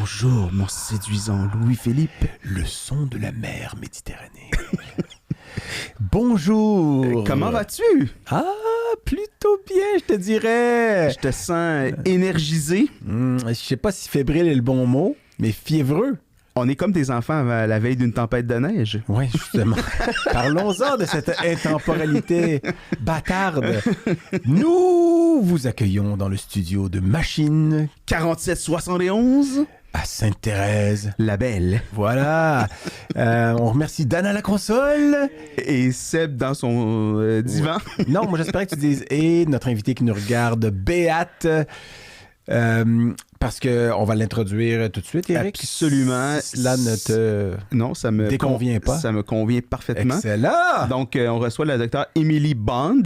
Bonjour, mon séduisant Louis-Philippe. Le son de la mer Méditerranée. Bonjour. Comment vas-tu? Ah, plutôt bien, je te dirais. Je te sens énergisé. Je sais pas si fébrile est le bon mot, mais fiévreux. On est comme des enfants à la veille d'une tempête de neige. Oui, justement. Parlons-en de cette intemporalité bâtarde. Nous vous accueillons dans le studio de Machine 4771. à Sainte-Thérèse. La belle. Voilà. On remercie Dan à la console. Et Seb dans son divan. Non, moi j'espérais que tu dises et notre invité qui nous regarde, Béate. Parce qu'on va l'introduire tout de suite, Eric. Absolument. Cela ne te Non, ça me déconvient pas. Ça me convient parfaitement. Excellent! Donc, on reçoit la docteure Emily Bond,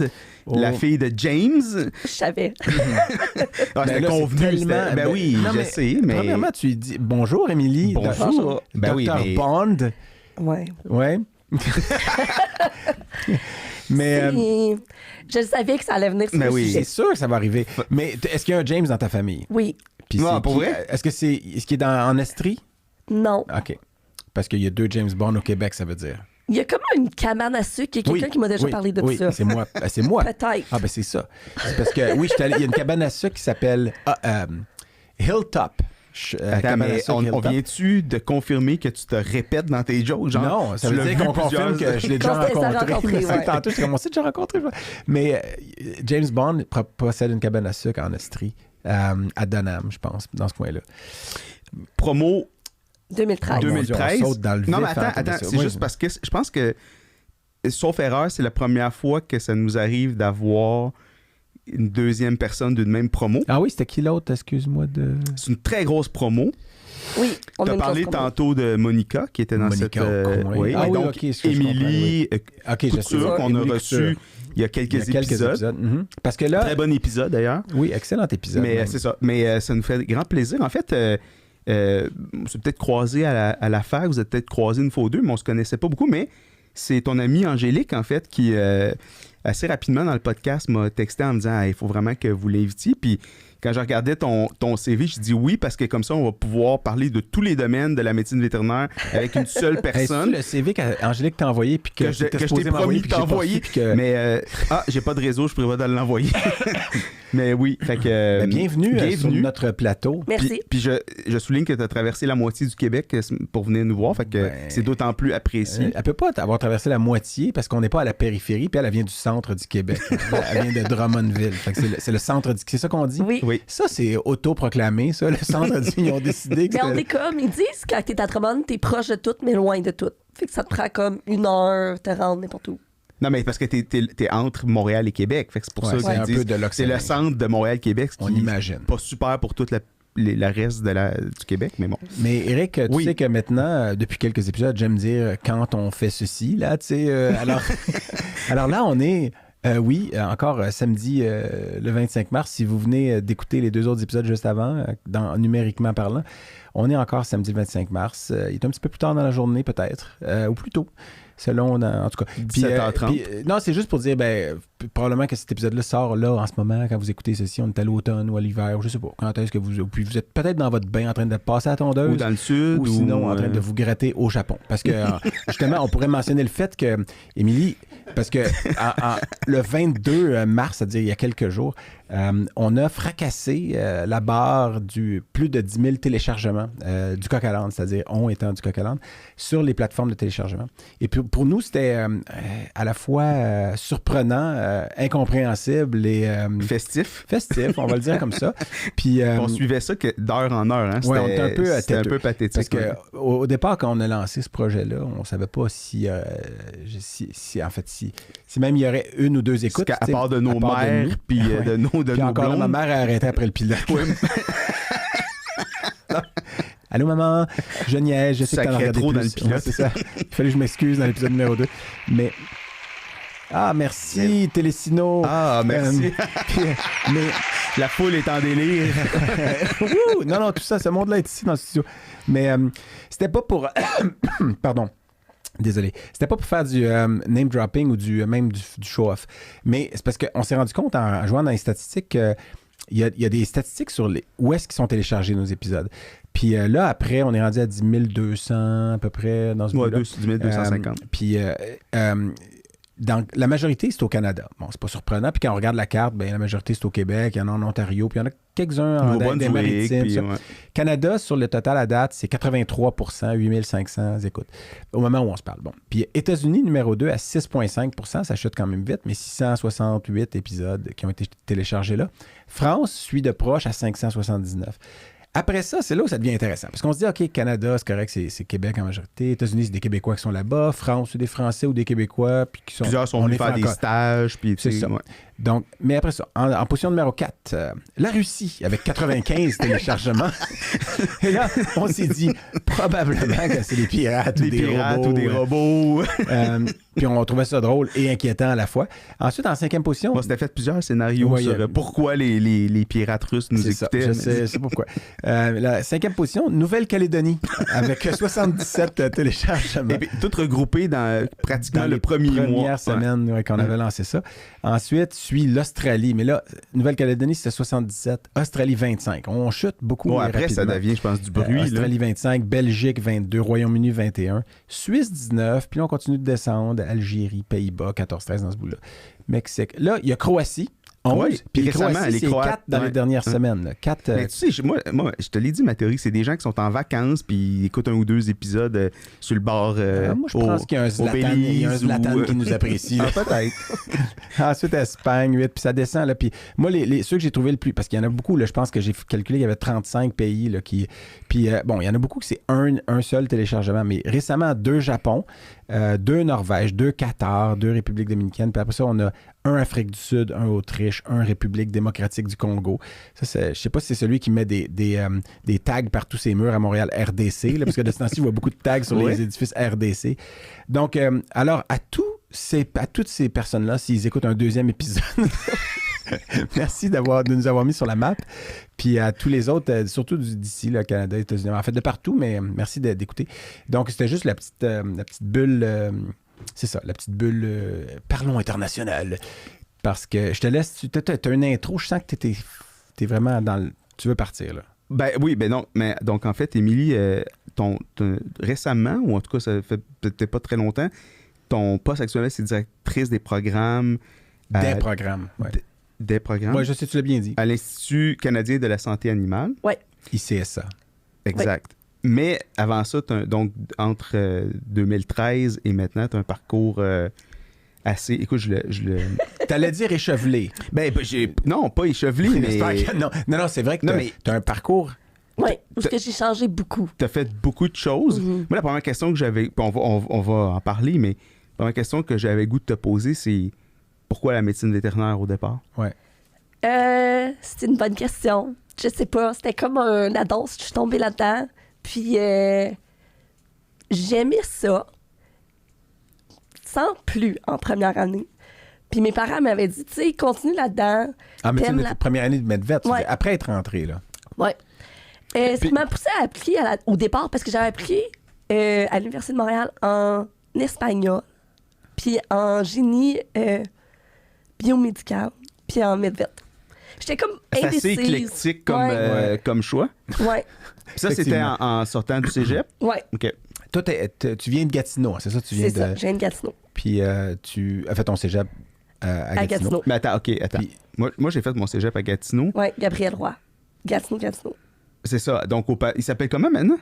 la fille de James. Je savais. C'était là, convenu. c'est tellement- Ben oui, non, je mais sais, mais... Premièrement, tu lui dis bonjour, Émilie. Bonjour. Ben oui, Docteur mais... Bond. Ouais. Ouais. Mais Je savais que ça allait venir sur Ben le oui. sujet. c'est sûr que ça va arriver. Mais est-ce qu'il y a un James dans ta famille? Oui. Puis Non, c'est pour qui? vrai? Est-ce qu'il est en Estrie? Non. OK. Parce qu'il y a 2 James Bond au Québec, ça veut dire. Il y a comme une cabane à sucre. Il y a quelqu'un qui m'a déjà parlé de oui, ça. c'est moi. C'est moi. Peut-être. Ah, ben c'est ça. C'est parce que, oui, il y a une cabane à sucre qui s'appelle Hilltop. Attends, mais on vient-tu de confirmer que tu te répètes dans tes jokes? Genre, Non, ça tu veut l'as dire vu qu'on confirme plusieurs- que je l'ai déjà Qu'on s'est rencontré. rencontré, ouais. Tantôt, je commençais déjà rencontré. Mais James Bond possède une cabane à sucre en Estrie, à Dunham, je pense, dans ce coin-là. Promo 2013. Deux- 2013. on saute dans le Non, mais vif, hein, attends, comme ça. c'est Oui. juste parce que je pense que, sauf erreur, c'est la première fois que ça nous arrive d'avoir une deuxième personne d'une même promo. Ah oui, c'était qui l'autre? Excuse-moi de... C'est une très grosse promo. Oui. On Tu a as une parlé chose commune. tantôt de Monica qui était dans Monica cette... Aucoin. oui, Ah et oui, donc, ok, est-ce que je Émilie OK, je sais. Couture, qu'on a Émilie reçu Couture. il y a quelques Il y a quelques épisodes. Mhm. Parce que là... Très bon épisode d'ailleurs. Oui, excellent épisode. Mais même. c'est ça. Mais ça nous fait grand plaisir. En fait, c'est peut-être croisé à la fac, vous êtes peut-être croisés une fois ou deux, mais on se connaissait pas beaucoup. Mais c'est ton amie Angélique, en fait, qui, assez rapidement dans le podcast, m'a texté en me disant il faut vraiment que vous l'invitiez. Puis quand je regardais ton CV, je dis oui, parce que comme ça, on va pouvoir parler de tous les domaines de la médecine vétérinaire avec une seule personne. Hey, c'est le CV qu'Angélique t'a envoyé puis que je t'es t'ai supposé promis m'envoyer, de puis que j'ai pas t'envoyer. reçu, puis que- Mais j'ai pas de réseau, je prévois de l'envoyer. Mais oui, fait que... Ben, bienvenue sur notre plateau. Merci. Puis je souligne que tu as traversé la moitié du Québec pour venir nous voir, fait que Ben, c'est d'autant plus apprécié. Elle peut pas avoir traversé la moitié parce qu'on n'est pas à la périphérie, puis elle vient du centre du Québec. Elle vient de Drummondville. Fait que c'est le centre du... C'est ça qu'on dit? Oui. Oui. Ça, c'est autoproclamé, ça. Le centre du... Ils ont décidé que Mais on c'était- est comme, ils disent quand t'es à Drummond, t'es proche de tout, mais loin de tout. Fait que ça te prend comme 1 heure, te rendre n'importe où. Non, mais parce que t'es entre Montréal et Québec, fait que c'est pour Ouais, ça c'est qu'ils un disent peu de c'est l'Occident. le centre de Montréal-Québec, ce On qui imagine. est pas super pour tout le reste du Québec, mais bon. Mais Eric, tu Oui. sais que maintenant, depuis quelques épisodes, j'aime dire quand on fait ceci, là, tu sais. Alors là, on est... oui, encore samedi le 25 mars, si vous venez d'écouter les 2 autres épisodes juste avant, numériquement parlant, on est encore samedi le 25 mars. Il est un petit peu plus tard dans la journée peut-être, ou plus tôt, selon, en tout cas. Puis, 17h30. non, c'est juste pour dire, probablement que cet épisode-là sort là en ce moment, quand vous écoutez ceci, on est à l'automne ou à l'hiver, je sais pas, quand est-ce que puis vous êtes peut-être dans votre bain en train de passer à la tondeuse. Ou dans le sud. Ou sinon en train de vous gratter au Japon. Parce que, justement, on pourrait mentionner le fait que, Émilie, parce que le 22 mars, c'est-à-dire il y a quelques jours, on a fracassé la barre du plus de 10 000 téléchargements du Coq à l'âne, c'est-à-dire on étant du Coq à l'âne, sur les plateformes de téléchargement. Et puis, pour nous, c'était à la fois surprenant, incompréhensible et... festif. festif, on va le dire comme ça. Puis, On suivait ça d'heure en heure. Hein. Ouais, on était un peu c'était un têteux. peu pathétique. Parce que ouais. au départ, quand on a lancé ce projet-là, on savait pas si même il y aurait 1 ou 2 écoutes. Parce qu'à tu sais, part de nos part mères, nous. puis Ouais. de nos Puis encore là, ma blondes. mère a arrêté après le pilote. Allô maman, je niaise, je sais que t'en as Sacrait regardé trop plus. dans le pilote. Ouais, c'est ça. Il fallait que je m'excuse dans l'épisode numéro 2. Mais... Ah, merci, Télésino. Ah, merci. Mais... La foule est en délire. Wouh! Non, tout ça, ce monde-là est ici dans le studio. Mais c'était pas pour... Pardon. Désolé. C'était pas pour faire du name dropping ou même du show-off. Mais c'est parce qu'on s'est rendu compte en jouant dans les statistiques il y a des statistiques sur où est-ce qu'ils sont téléchargés nos épisodes. Puis là, après, on est rendu à 10 200 à peu près dans ce bout-là. 10 250. Puis la majorité, c'est au Canada. Bon, c'est pas surprenant. Puis quand on regarde la carte, bien, la majorité, c'est au Québec, il y en a en Ontario, puis il y en a quelques-uns en des maritimes. Ouais. Canada, sur le total à date, c'est 83 8500 écoutes au moment où on se parle. Bon. Puis États-Unis, numéro 2, à 6,5 ça chute quand même vite, mais 668 épisodes qui ont été téléchargés là. France suit de proche à 579. Après ça, c'est là où ça devient intéressant. Parce qu'on se dit, OK, Canada, c'est correct, c'est Québec en majorité. États-Unis, c'est des Québécois qui sont là-bas. France, c'est des Français ou des Québécois. Puis qui sont, plusieurs sont venus faire des stages. Puis, c'est ça. Ouais. Donc, mais après ça, en position numéro 4, la Russie, avec 95 téléchargements. Et là, on s'est dit, probablement que c'est des pirates ou des robots. Puis on trouvait ça drôle et inquiétant à la fois. Ensuite, en 5e position... Bon, c'était fait plusieurs scénarios sur pourquoi les pirates russes nous écoutaient. Je sais pourquoi. La 5e position, Nouvelle-Calédonie, avec 77 téléchargements. Et puis, tout regroupé dans pratiquement le premier mois. Première semaine qu'on avait lancé ça. Ensuite, suit l'Australie. Mais là, Nouvelle-Calédonie, c'était 77. Australie, 25. On chute beaucoup. Bon, après, ça devient, je pense, du bruit. Australie, 25. Belgique, 22. Royaume-Uni, 21. Suisse, 19. Puis là, on continue de descendre. Algérie, Pays-Bas, 14-13 dans ce bout-là. Mexique. Là, il y a Croatie. 11. Ouais, puis récemment, Croatie, les c'est Croates, 4 dans les dernières semaines. 4, mais tu sais, moi, je te l'ai dit, ma théorie, c'est des gens qui sont en vacances puis ils écoutent un ou deux épisodes sur le bord moi, je pense qu'il y a un Zlatan, qui nous apprécie. Peut-être. Ensuite, Espagne, 8, puis ça descend. Là, puis moi, ceux que j'ai trouvés le plus, parce qu'il y en a beaucoup, là, je pense que j'ai calculé qu'il y avait 35 pays là, qui... Puis, bon, il y en a beaucoup que c'est un seul téléchargement, mais récemment, 2 Japon, 2 Norvège, 2 Qatar, 2 République dominicaine, puis après ça, on a 1 Afrique du Sud, 1 Autriche, 1 République démocratique du Congo. Ça, je sais pas si c'est celui qui met des tags par tous ses murs à Montréal RDC, là, parce que de ce temps-ci, on voit beaucoup de tags sur les édifices RDC. Donc, alors, à toutes ces personnes-là, s'ils écoutent un deuxième épisode... Merci de nous avoir mis sur la map. Puis à tous les autres, surtout d'ici, le Canada, États-Unis, en fait de partout, mais merci d'écouter. Donc, c'était juste la petite bulle, c'est ça, la petite bulle Parlons international. Parce que je te laisse, tu as une intro, je sens que t'es vraiment dans le... Tu veux partir, là. Ben oui, ben non. Mais donc, en fait, Émilie, récemment, ou en tout cas, ça fait peut-être pas très longtemps, ton poste actuel, c'est directrice des programmes. Des programmes, oui. Des programmes. Oui, je sais, tu l'as bien dit. À l'Institut canadien de la santé animale. Oui. ICSA. Exact. Oui. Mais avant ça, donc, entre 2013 et maintenant, tu as un parcours assez... Écoute, je le... T'allais dire échevelé. Non, pas échevelé, mais... Non, c'est vrai que t'as un parcours... Oui, parce que j'ai changé beaucoup. Tu as fait beaucoup de choses. Moi, la première question que j'avais... On va en parler, mais la première question que j'avais goût de te poser, c'est... Pourquoi la médecine vétérinaire au départ? Ouais. C'est une bonne question. Je sais pas. C'était comme un annonce. Je suis tombée là-dedans. Puis j'aimais ça. Sans plus en première année. Puis mes parents m'avaient dit, tu sais, continue là-dedans. En médecine de première année de medvet, ouais. Après être rentré, là. Oui. Ce qui m'a poussé à appliquer au départ, parce que j'avais appris à l'Université de Montréal en espagnol, puis en génie biomédical, puis en medvet. J'étais comme indécise. C'est assez éclectique comme choix. Oui. Ça, c'était en sortant du cégep? Oui. OK. Toi, tu viens de Gatineau, c'est ça? C'est ça, je viens de Gatineau. Puis tu as fait ton cégep à Gatineau. Mais attends. Puis, moi, j'ai fait mon cégep à Gatineau. Oui, Gabriel Roy. Gatineau. C'est ça. Donc, il s'appelle comment maintenant?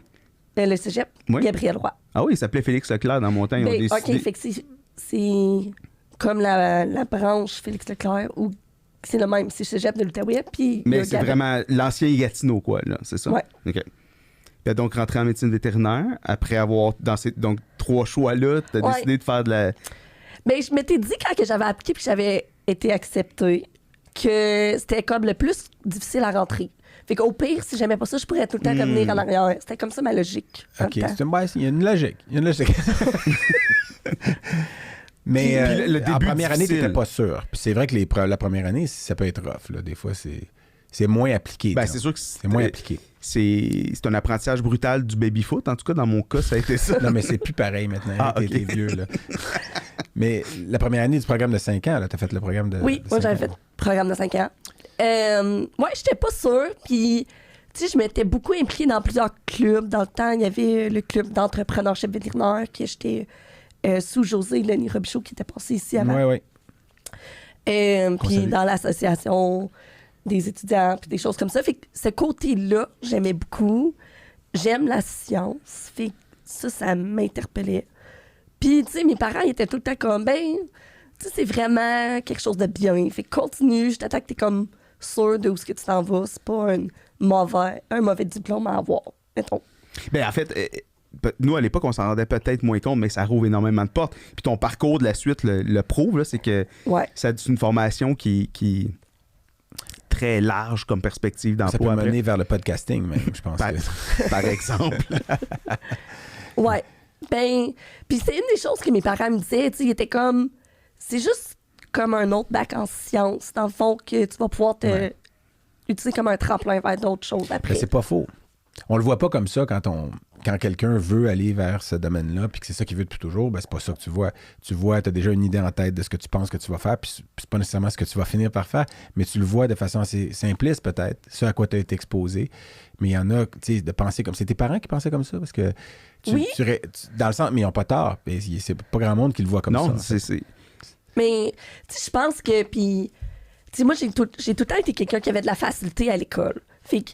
Le cégep, Gabriel Roy. Ah oui, il s'appelait Félix Leclerc dans mon temps. Ils ont décidé... OK, fait que c'est comme la branche Félix Leclerc ou c'est le même, c'est cégep de l'Outaouais. Mais c'est vraiment l'ancien Gatineau, quoi, là, c'est ça? Oui. OK. Tu as donc rentré en médecine vétérinaire. Après avoir, dans ces 3 choix-là, tu as décidé de faire de la... Mais je m'étais dit quand que j'avais appliqué puis j'avais été acceptée que c'était comme le plus difficile à rentrer. Fait qu'au pire, si j'aimais pas ça, je pourrais tout le temps revenir en arrière. C'était comme ça ma logique. OK, il y a une logique. Mais puis le début en première année, tu difficile. n'étais pas sûr. Puis c'est vrai que la première année, ça peut être rough. Là. Des fois, c'est moins appliqué. C'est sûr que c'est moins appliqué. C'est un apprentissage brutal du baby-foot. En tout cas, dans mon cas, ça a été ça. Non, mais c'est plus pareil maintenant. Okay. T'es vieux, là. Mais la première année du programme de 5 ans, tu as fait le programme de Oui, moi, j'avais fait le programme de 5 ans. Moi, j'étais pas sûre. Puis, Tu sais, je m'étais beaucoup impliquée dans plusieurs clubs. Dans le temps, il y avait le club d'entrepreneurship vétérinaire que j'étais sous José Lenny Robichaud qui était passé ici avant. Oui, oui. Puis dans l'association des étudiants, puis des choses comme ça. Fait que ce côté-là, j'aimais beaucoup. J'aime la science. Fait que ça m'interpellait. Puis, tu sais, mes parents ils étaient tout le temps comme, ben, tu sais, c'est vraiment quelque chose de bien. Fait que continue, je t'attends que t'es comme sûr de où est-ce que tu t'en vas. C'est pas un mauvais diplôme à avoir, mettons. Ben, en fait, nous, à l'époque, on s'en rendait peut-être moins compte, mais ça rouvre énormément de portes. Puis ton parcours de la suite le prouve, là, c'est que c'est une formation qui est très large comme perspective d'emploi. Ça peut mener vers le podcasting, même, je pense. Par exemple. Ouais. Ben, puis c'est une des choses que mes parents me disaient, tu sais, ils étaient comme, c'est juste comme un autre bac en sciences, dans le fond, que tu vas pouvoir utiliser comme un tremplin vers d'autres choses après. Mais c'est pas faux. On le voit pas comme ça quand quelqu'un veut aller vers ce domaine-là, puis que c'est ça qu'il veut depuis toujours, ben c'est pas ça que tu vois. Tu vois, tu as déjà une idée en tête de ce que tu penses que tu vas faire, puis c'est pas nécessairement ce que tu vas finir par faire, mais tu le vois de façon assez simpliste peut-être, ce à quoi tu as été exposé. Mais il y en a, tu sais, de penser comme... C'est tes parents qui pensaient comme ça? Parce que dans le sens, mais ils n'ont pas tort. C'est pas grand monde qui le voit comme ça. Non, c'est... Mais, tu sais, je pense que, puis... Tu sais, moi, j'ai tout le temps été quelqu'un qui avait de la facilité à l'école. Fait que...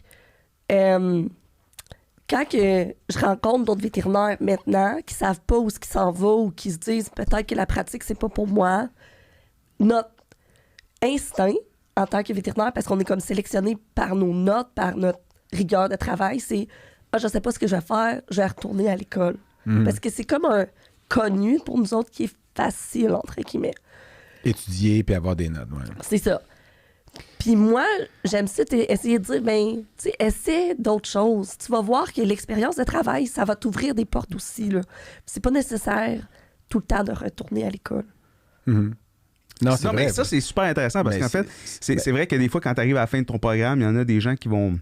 quand que je rencontre d'autres vétérinaires maintenant qui savent pas où ce qui s'en va ou qui se disent peut-être que la pratique, c'est pas pour moi, notre instinct en tant que vétérinaire, parce qu'on est comme sélectionné par nos notes, par notre rigueur de travail, c'est « Ah, je sais pas ce que je vais faire, je vais retourner à l'école. Parce que c'est comme un connu pour nous autres qui est facile, entre guillemets. Étudier puis avoir des notes, ouais. C'est ça. Puis moi, j'aime ça, essayer de dire, ben, tu sais, essaie d'autres choses. Tu vas voir que l'expérience de travail, ça va t'ouvrir des portes aussi, là. C'est pas nécessaire tout le temps de retourner à l'école. Non, c'est vrai. Mais ça, c'est super intéressant parce qu'en fait, c'est vrai que des fois, quand tu arrives à la fin de ton programme, il y en a des gens qui vont...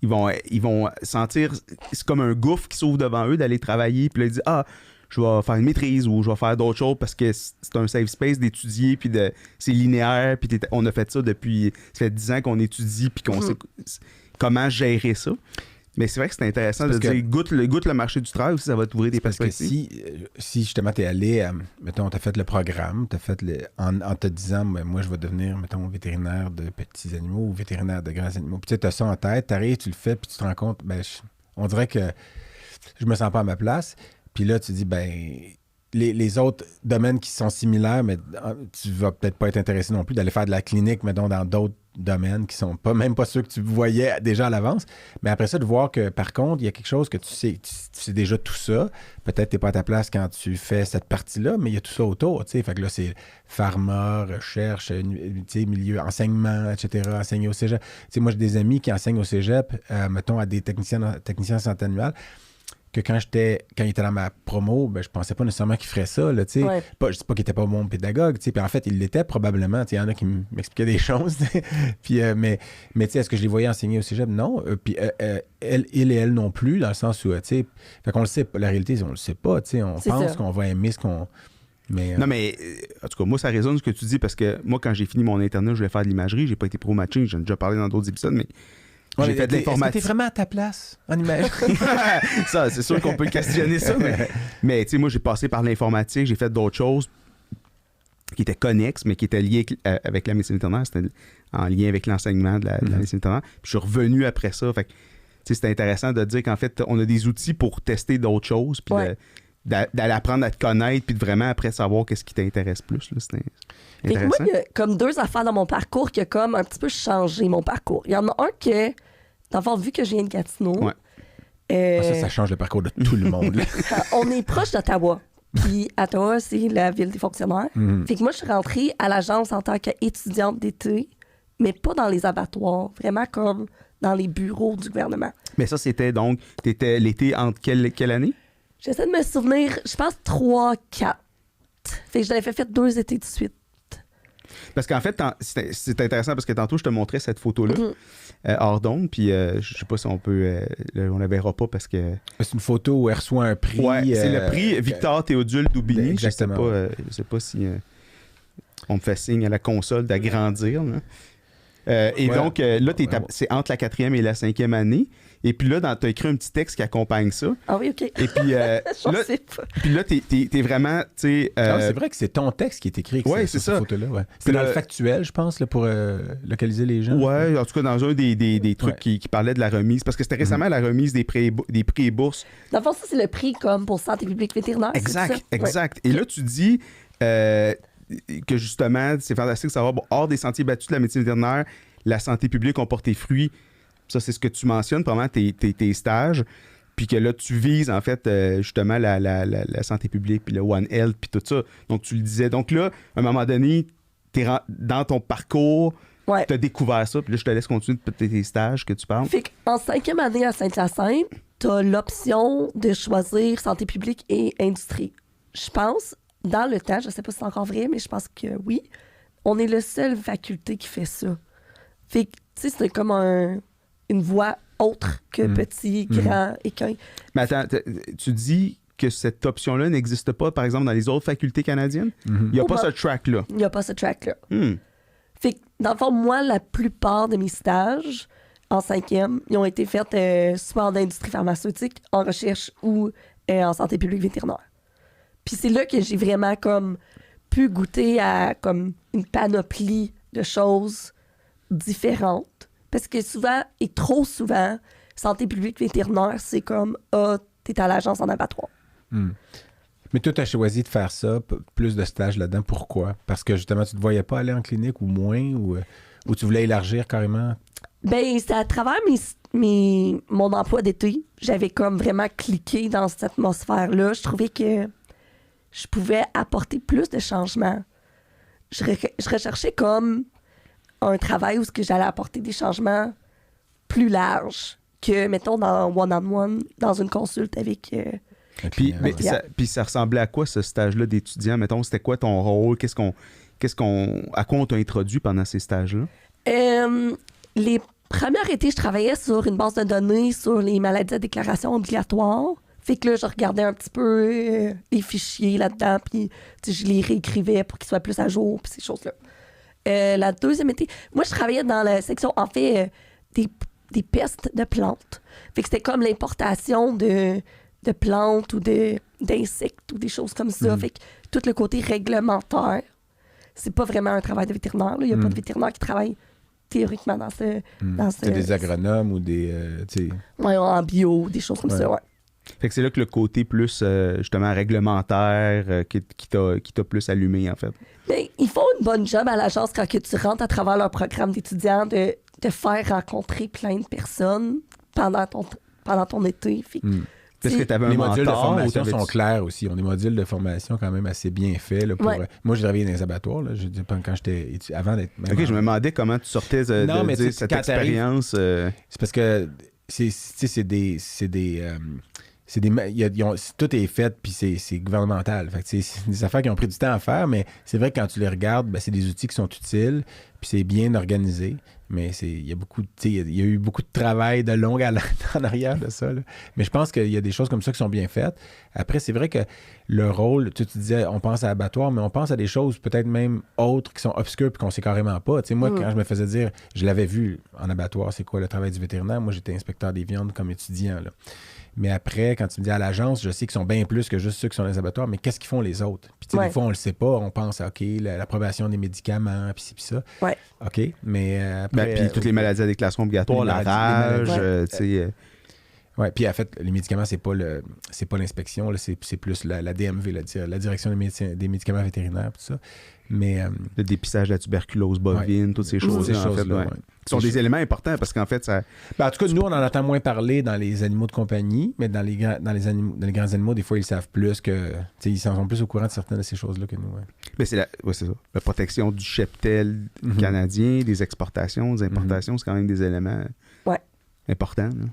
Ils vont sentir... C'est comme un gouffre qui s'ouvre devant eux d'aller travailler, puis là, ils disent « Ah, je vais faire une maîtrise ou je vais faire d'autres choses parce que c'est un safe space d'étudier, puis c'est linéaire, puis on a fait ça depuis... Ça fait 10 ans qu'on étudie, puis qu'on sait comment gérer ça. » Mais c'est vrai que c'est intéressant de dire goûte le marché du travail aussi, ça va t'ouvrir des perspectives. Parce que si justement t'es allé, mettons, t'as fait le programme, en te disant, ben, moi je vais devenir, mettons, vétérinaire de petits animaux ou vétérinaire de grands animaux. Puis tu sais, t'as ça en tête, t'arrives, tu le fais, puis tu te rends compte, ben, on dirait que je me sens pas à ma place. Puis là, tu dis, ben, les autres domaines qui sont similaires, mais tu vas peut-être pas être intéressé non plus d'aller faire de la clinique, mettons, dans d'autres domaines qui sont même pas ceux que tu voyais déjà à l'avance. Mais après ça, de voir que, par contre, il y a quelque chose que tu sais déjà tout ça. Peut-être t'es pas à ta place quand tu fais cette partie-là, mais il y a tout ça autour, tu sais. Fait que là, c'est pharma, recherche, tu sais, milieu, enseignement, etc., enseigner au cégep. Tu sais, moi, j'ai des amis qui enseignent au cégep, mettons, à des techniciens en santé animale, que quand il était dans ma promo, ben, je pensais pas nécessairement qu'il ferait ça. Là, Ouais. Je dis pas qu'il était pas bon pédagogue, puis en fait, il l'était probablement. Il y en a qui m'expliquaient des choses. Puis, mais est-ce que je les voyais enseigner au cégep? Non. Puis il et elle non plus, dans le sens où, fait qu'on le sait pas. La réalité, on le sait pas. On pense qu'on va aimer ce qu'on... Mais, Non, mais en tout cas, moi, ça résonne ce que tu dis parce que moi, quand j'ai fini mon internat, je voulais faire de l'imagerie. J'ai pas été pro-matching. J'en ai déjà parlé dans d'autres épisodes, mais j'ai fait de l'informatique. Est-ce que t'es vraiment à ta place en imagerie? Ça, c'est sûr qu'on peut questionner ça. Mais tu sais, moi, j'ai passé par l'informatique. J'ai fait d'autres choses qui étaient connexes, mais qui étaient liées avec la médecine vétérinaire. C'était en lien avec l'enseignement de la médecine vétérinaire. Puis je suis revenu après ça. Fait que, tu sais, c'était intéressant de dire qu'en fait, on a des outils pour tester d'autres choses. Puis d'aller apprendre à te connaître, puis de vraiment après savoir qu'est-ce qui t'intéresse plus. Là, c'était intéressant. Moi, il y a comme 2 affaires dans mon parcours qui a comme un petit peu changé mon parcours. Il y en a un que, dans le fond, vu que je viens de Gatineau... ça change le parcours de tout le monde. Là. On est proche d'Ottawa. Puis Ottawa, c'est la ville des fonctionnaires. Fait que moi, je suis rentrée à l'agence en tant qu'étudiante d'été, mais pas dans les abattoirs. Vraiment comme dans les bureaux du gouvernement. Mais ça, c'était donc... T'étais l'été entre quelle année? J'essaie de me souvenir, je pense 3, 4. Fait que je l'avais fait 2 étés de suite. Parce qu'en fait, c'est intéressant parce que tantôt, je te montrais cette photo-là, hors d'onde, puis je sais pas si on peut... on la verra pas parce que... C'est une photo où elle reçoit un prix. Ouais, c'est le prix Victor Théodule Doubigny. Exactement. Je sais pas si on me fait signe à la console d'agrandir. Là. Donc, là, c'est entre la 4e et la 5e année. Et puis là, tu as écrit un petit texte qui accompagne ça. Ah oui, OK. Et puis là, sais pas. Puis là, t'es vraiment, tu sais... c'est vrai que c'est ton texte qui est écrit ouais, sur ça. cette photo-là. Ouais. C'était dans le factuel, je pense, là, pour localiser les gens. Ouais, en tout cas, dans un des trucs qui parlait de la remise. Parce que c'était récemment la remise des prix et bourses. Dans le fond, ça, c'est le prix comme pour santé publique vétérinaire. Exact. Et là, tu dis que justement, c'est fantastique de savoir, hors des sentiers battus de la médecine vétérinaire, la santé publique ont porté fruit. Ça, c'est ce que tu mentionnes pendant tes stages. Puis que là, tu vises, en fait, justement, la santé publique, puis le One Health, puis tout ça. Donc, tu le disais. Donc là, à un moment donné, dans ton parcours, tu as découvert ça. Puis là, je te laisse continuer tes stages que tu parles. Fait qu'en 5e année à Saint-Hyacinthe, tu as l'option de choisir santé publique et industrie. Je pense, dans le temps, je sais pas si c'est encore vrai, mais je pense que oui, on est la seule faculté qui fait ça. Fait que, tu sais, c'est comme une voie autre que petit, grand, écueil. Mais attends, tu dis que cette option-là n'existe pas, par exemple, dans les autres facultés canadiennes? Il n'y a pas ce track-là. Il n'y a pas ce track-là. Fait que, dans le fond, moi, la plupart de mes stages en 5e, ils ont été faits soit en industrie pharmaceutique, en recherche ou en santé publique vétérinaire. Puis c'est là que j'ai vraiment comme pu goûter à comme une panoplie de choses différentes. Parce que souvent, et trop souvent, santé publique vétérinaire, c'est comme « Ah, t'es à l'agence en abattoir. Mais toi, tu as choisi de faire ça, plus de stages là-dedans. Pourquoi? Parce que justement, tu ne te voyais pas aller en clinique ou moins, ou tu voulais élargir carrément? Ben, c'est à travers mon emploi d'été, j'avais comme vraiment cliqué dans cette atmosphère-là. Je trouvais que je pouvais apporter plus de changements. Je recherchais comme un travail où j'allais apporter des changements plus larges que, mettons, dans one-on-one, dans une consulte avec... Puis ça ressemblait à quoi, ce stage-là d'étudiant? Mettons, c'était quoi ton rôle? À quoi on t'a introduit pendant ces stages-là? Les premières étés, je travaillais sur une base de données sur les maladies à déclaration obligatoire. Fait que là, je regardais un petit peu les fichiers là-dedans, puis je les réécrivais pour qu'ils soient plus à jour, puis ces choses-là. La deuxième été, moi, je travaillais dans la section, en fait, des pestes de plantes. Fait que c'était comme l'importation de plantes ou d'insectes ou des choses comme ça. Fait que tout le côté réglementaire, c'est pas vraiment un travail de vétérinaire. Il n'y a pas de vétérinaire qui travaille théoriquement dans ce... C'est des agronomes ou des... Ouais, en bio, des choses comme ça, ouais. Fait que c'est là que le côté plus, justement, réglementaire qui t'a plus allumé, en fait. Mais ils font une bonne job à l'agence quand que tu rentres à travers leur programme d'étudiants de te faire rencontrer plein de personnes pendant ton été. Fait Est-ce que tu avais un les modules de mentor, formation sont clairs aussi. On a des modules de formation quand même assez bien faits. Là, moi, j'ai travaillé dans les abattoirs. Là, quand j'étais avant d'être... OK, je me demandais comment tu sortais de cette expérience. C'est parce que tout est fait, puis c'est gouvernemental. Fait que c'est des affaires qui ont pris du temps à faire, mais c'est vrai que quand tu les regardes, c'est des outils qui sont utiles, puis c'est bien organisé. Mais il y a eu beaucoup de travail de longue haleine en arrière de ça. Là. Mais je pense qu'il y a des choses comme ça qui sont bien faites. Après, c'est vrai que le rôle, tu disais, on pense à abattoir, mais on pense à des choses peut-être même autres qui sont obscures puis qu'on sait carrément pas. Moi, quand je me faisais dire, je l'avais vu en abattoir, c'est quoi le travail du vétérinaire? Moi, j'étais inspecteur des viandes comme étudiant. Là. Mais après, quand tu me dis à l'agence, je sais qu'ils sont bien plus que juste ceux qui sont dans les abattoirs, mais qu'est-ce qu'ils font les autres? Puis des fois, on le sait pas, on pense à OK, l'approbation des médicaments, puis ci, puis ça. Ouais. OK, mais après... puis toutes les maladies à déclaration obligatoire, la rage, tu sais... Oui, puis en fait, les médicaments, c'est pas l'inspection, là, c'est plus la DMV, la direction des médicaments vétérinaires, tout ça. Mais, le dépistage de la tuberculose bovine, toutes ces choses-là, en fait, qui sont des éléments importants parce qu'en fait, ça... en tout cas, nous, on en entend moins parler dans les animaux de compagnie, mais dans les grands animaux, des fois, ils savent plus que... Ils sont plus au courant de certaines de ces choses-là que nous. Ouais. Mais c'est ça. La protection du cheptel canadien, des exportations, des importations, c'est quand même des éléments importants. Là.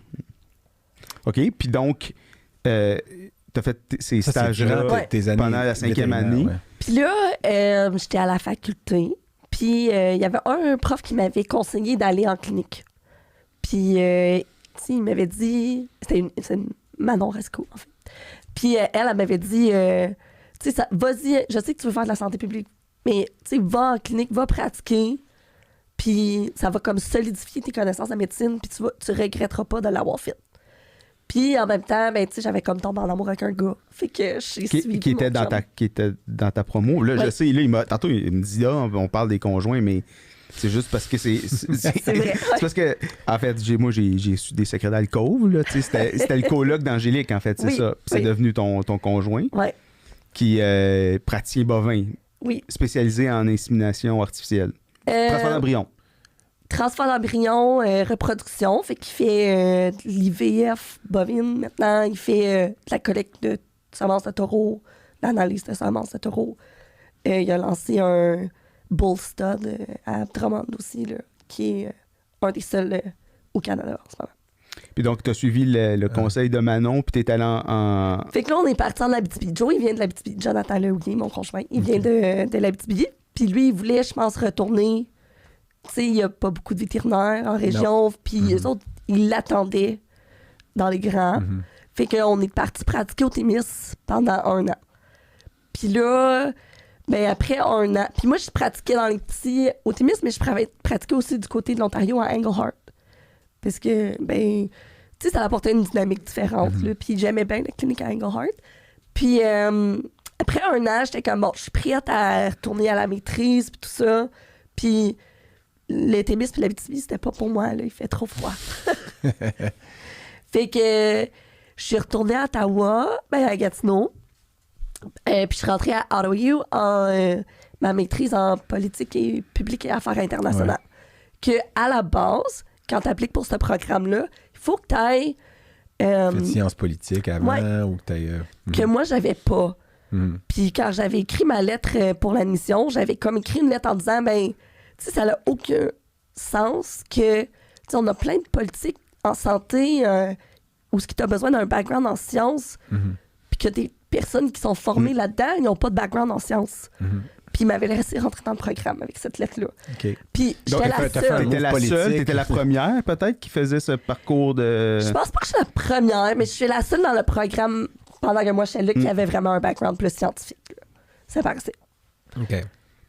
OK, puis donc, tu as fait ces stages-là pendant la 5e année. Ouais. Puis là, j'étais à la faculté, puis il y avait un prof qui m'avait conseillé d'aller en clinique. Puis, il m'avait dit... C'est une Manon Resco, en fait. Puis elle m'avait dit, vas-y, je sais que tu veux faire de la santé publique, mais va en clinique, va pratiquer, Puis ça va comme solidifier tes connaissances en médecine, puis tu regretteras pas de l'avoir fait. Puis en même temps, ben, tu sais, j'avais comme tombé en amour avec un gars. Fait que j'ai suivi qui était dans ta promo. Là, je sais, là, tantôt, il me dit, on parle des conjoints, mais c'est juste parce que c'est vrai. C'est parce que, en fait, j'ai su des secrets d'alcôve, là, tu sais, c'était le coloc d'Angélique, en fait, c'est ça. C'est devenu ton conjoint qui pratique bovin, spécialisé en insémination artificielle. Transfert d'embryon. Transfert d'embryon, reproduction, fait qu'il fait de l'IVF bovine maintenant, il fait de la collecte de semences de taureau, l'analyse de semences de taureau. Il a lancé un bull stud à Drummond aussi, là, qui est un des seuls au Canada en ce moment. Puis donc, tu as suivi le conseil de Manon, puis tu es allé en... Fait que là, on est parti en Abitibi. Joe, il vient de l'Abitibi. Jonathan Lehouillier, mon conjoint, il vient de l'Abitibi. Puis lui, il voulait, je pense, retourner. Tu sais, il n'y a pas beaucoup de vétérinaires en région. Puis eux autres, ils l'attendaient dans les grands. Fait qu'on est parti pratiquer au Témis pendant 1 an. Puis là, ben après 1 an... Puis moi, je pratiquais dans les petits au Témis, mais je pratiquais aussi du côté de l'Ontario à Englehart. Parce que, ben... Tu sais, ça apportait une dynamique différente. Là, puis j'aimais bien la clinique à Englehart. Puis après 1 an, j'étais comme, bon, je suis prête à retourner à la maîtrise, puis tout ça. Puis le Témis puis l'Abitibi, c'était pas pour moi, là. Il fait trop froid. Fait que je suis retournée à Ottawa, ben à Gatineau. Puis je suis rentrée à Ottawa en ma maîtrise en politique et publique et affaires internationales. Que à la base, quand tu appliques pour ce programme-là, il faut que tu ailles... fait de sciences politiques avant ou que tu ailles... Que moi, j'avais pas. Puis quand j'avais écrit ma lettre pour l'admission, j'avais comme écrit une lettre en disant, ben, tu sais, ça n'a aucun sens que, tu sais, on a plein de politiques en santé où ce qui t'a besoin d'un background en sciences, puis que des personnes qui sont formées là-dedans, ils n'ont pas de background en sciences. Puis il m'avait laissé rentrer dans le programme avec cette lettre-là. Puis j'étais la seule. T'étais la première, peut-être, qui faisait ce parcours de... Je pense pas que je suis la première, mais je suis la seule dans le programme pendant que moi j'étais là qui avait vraiment un background plus scientifique. Là. Ça paraissait. OK.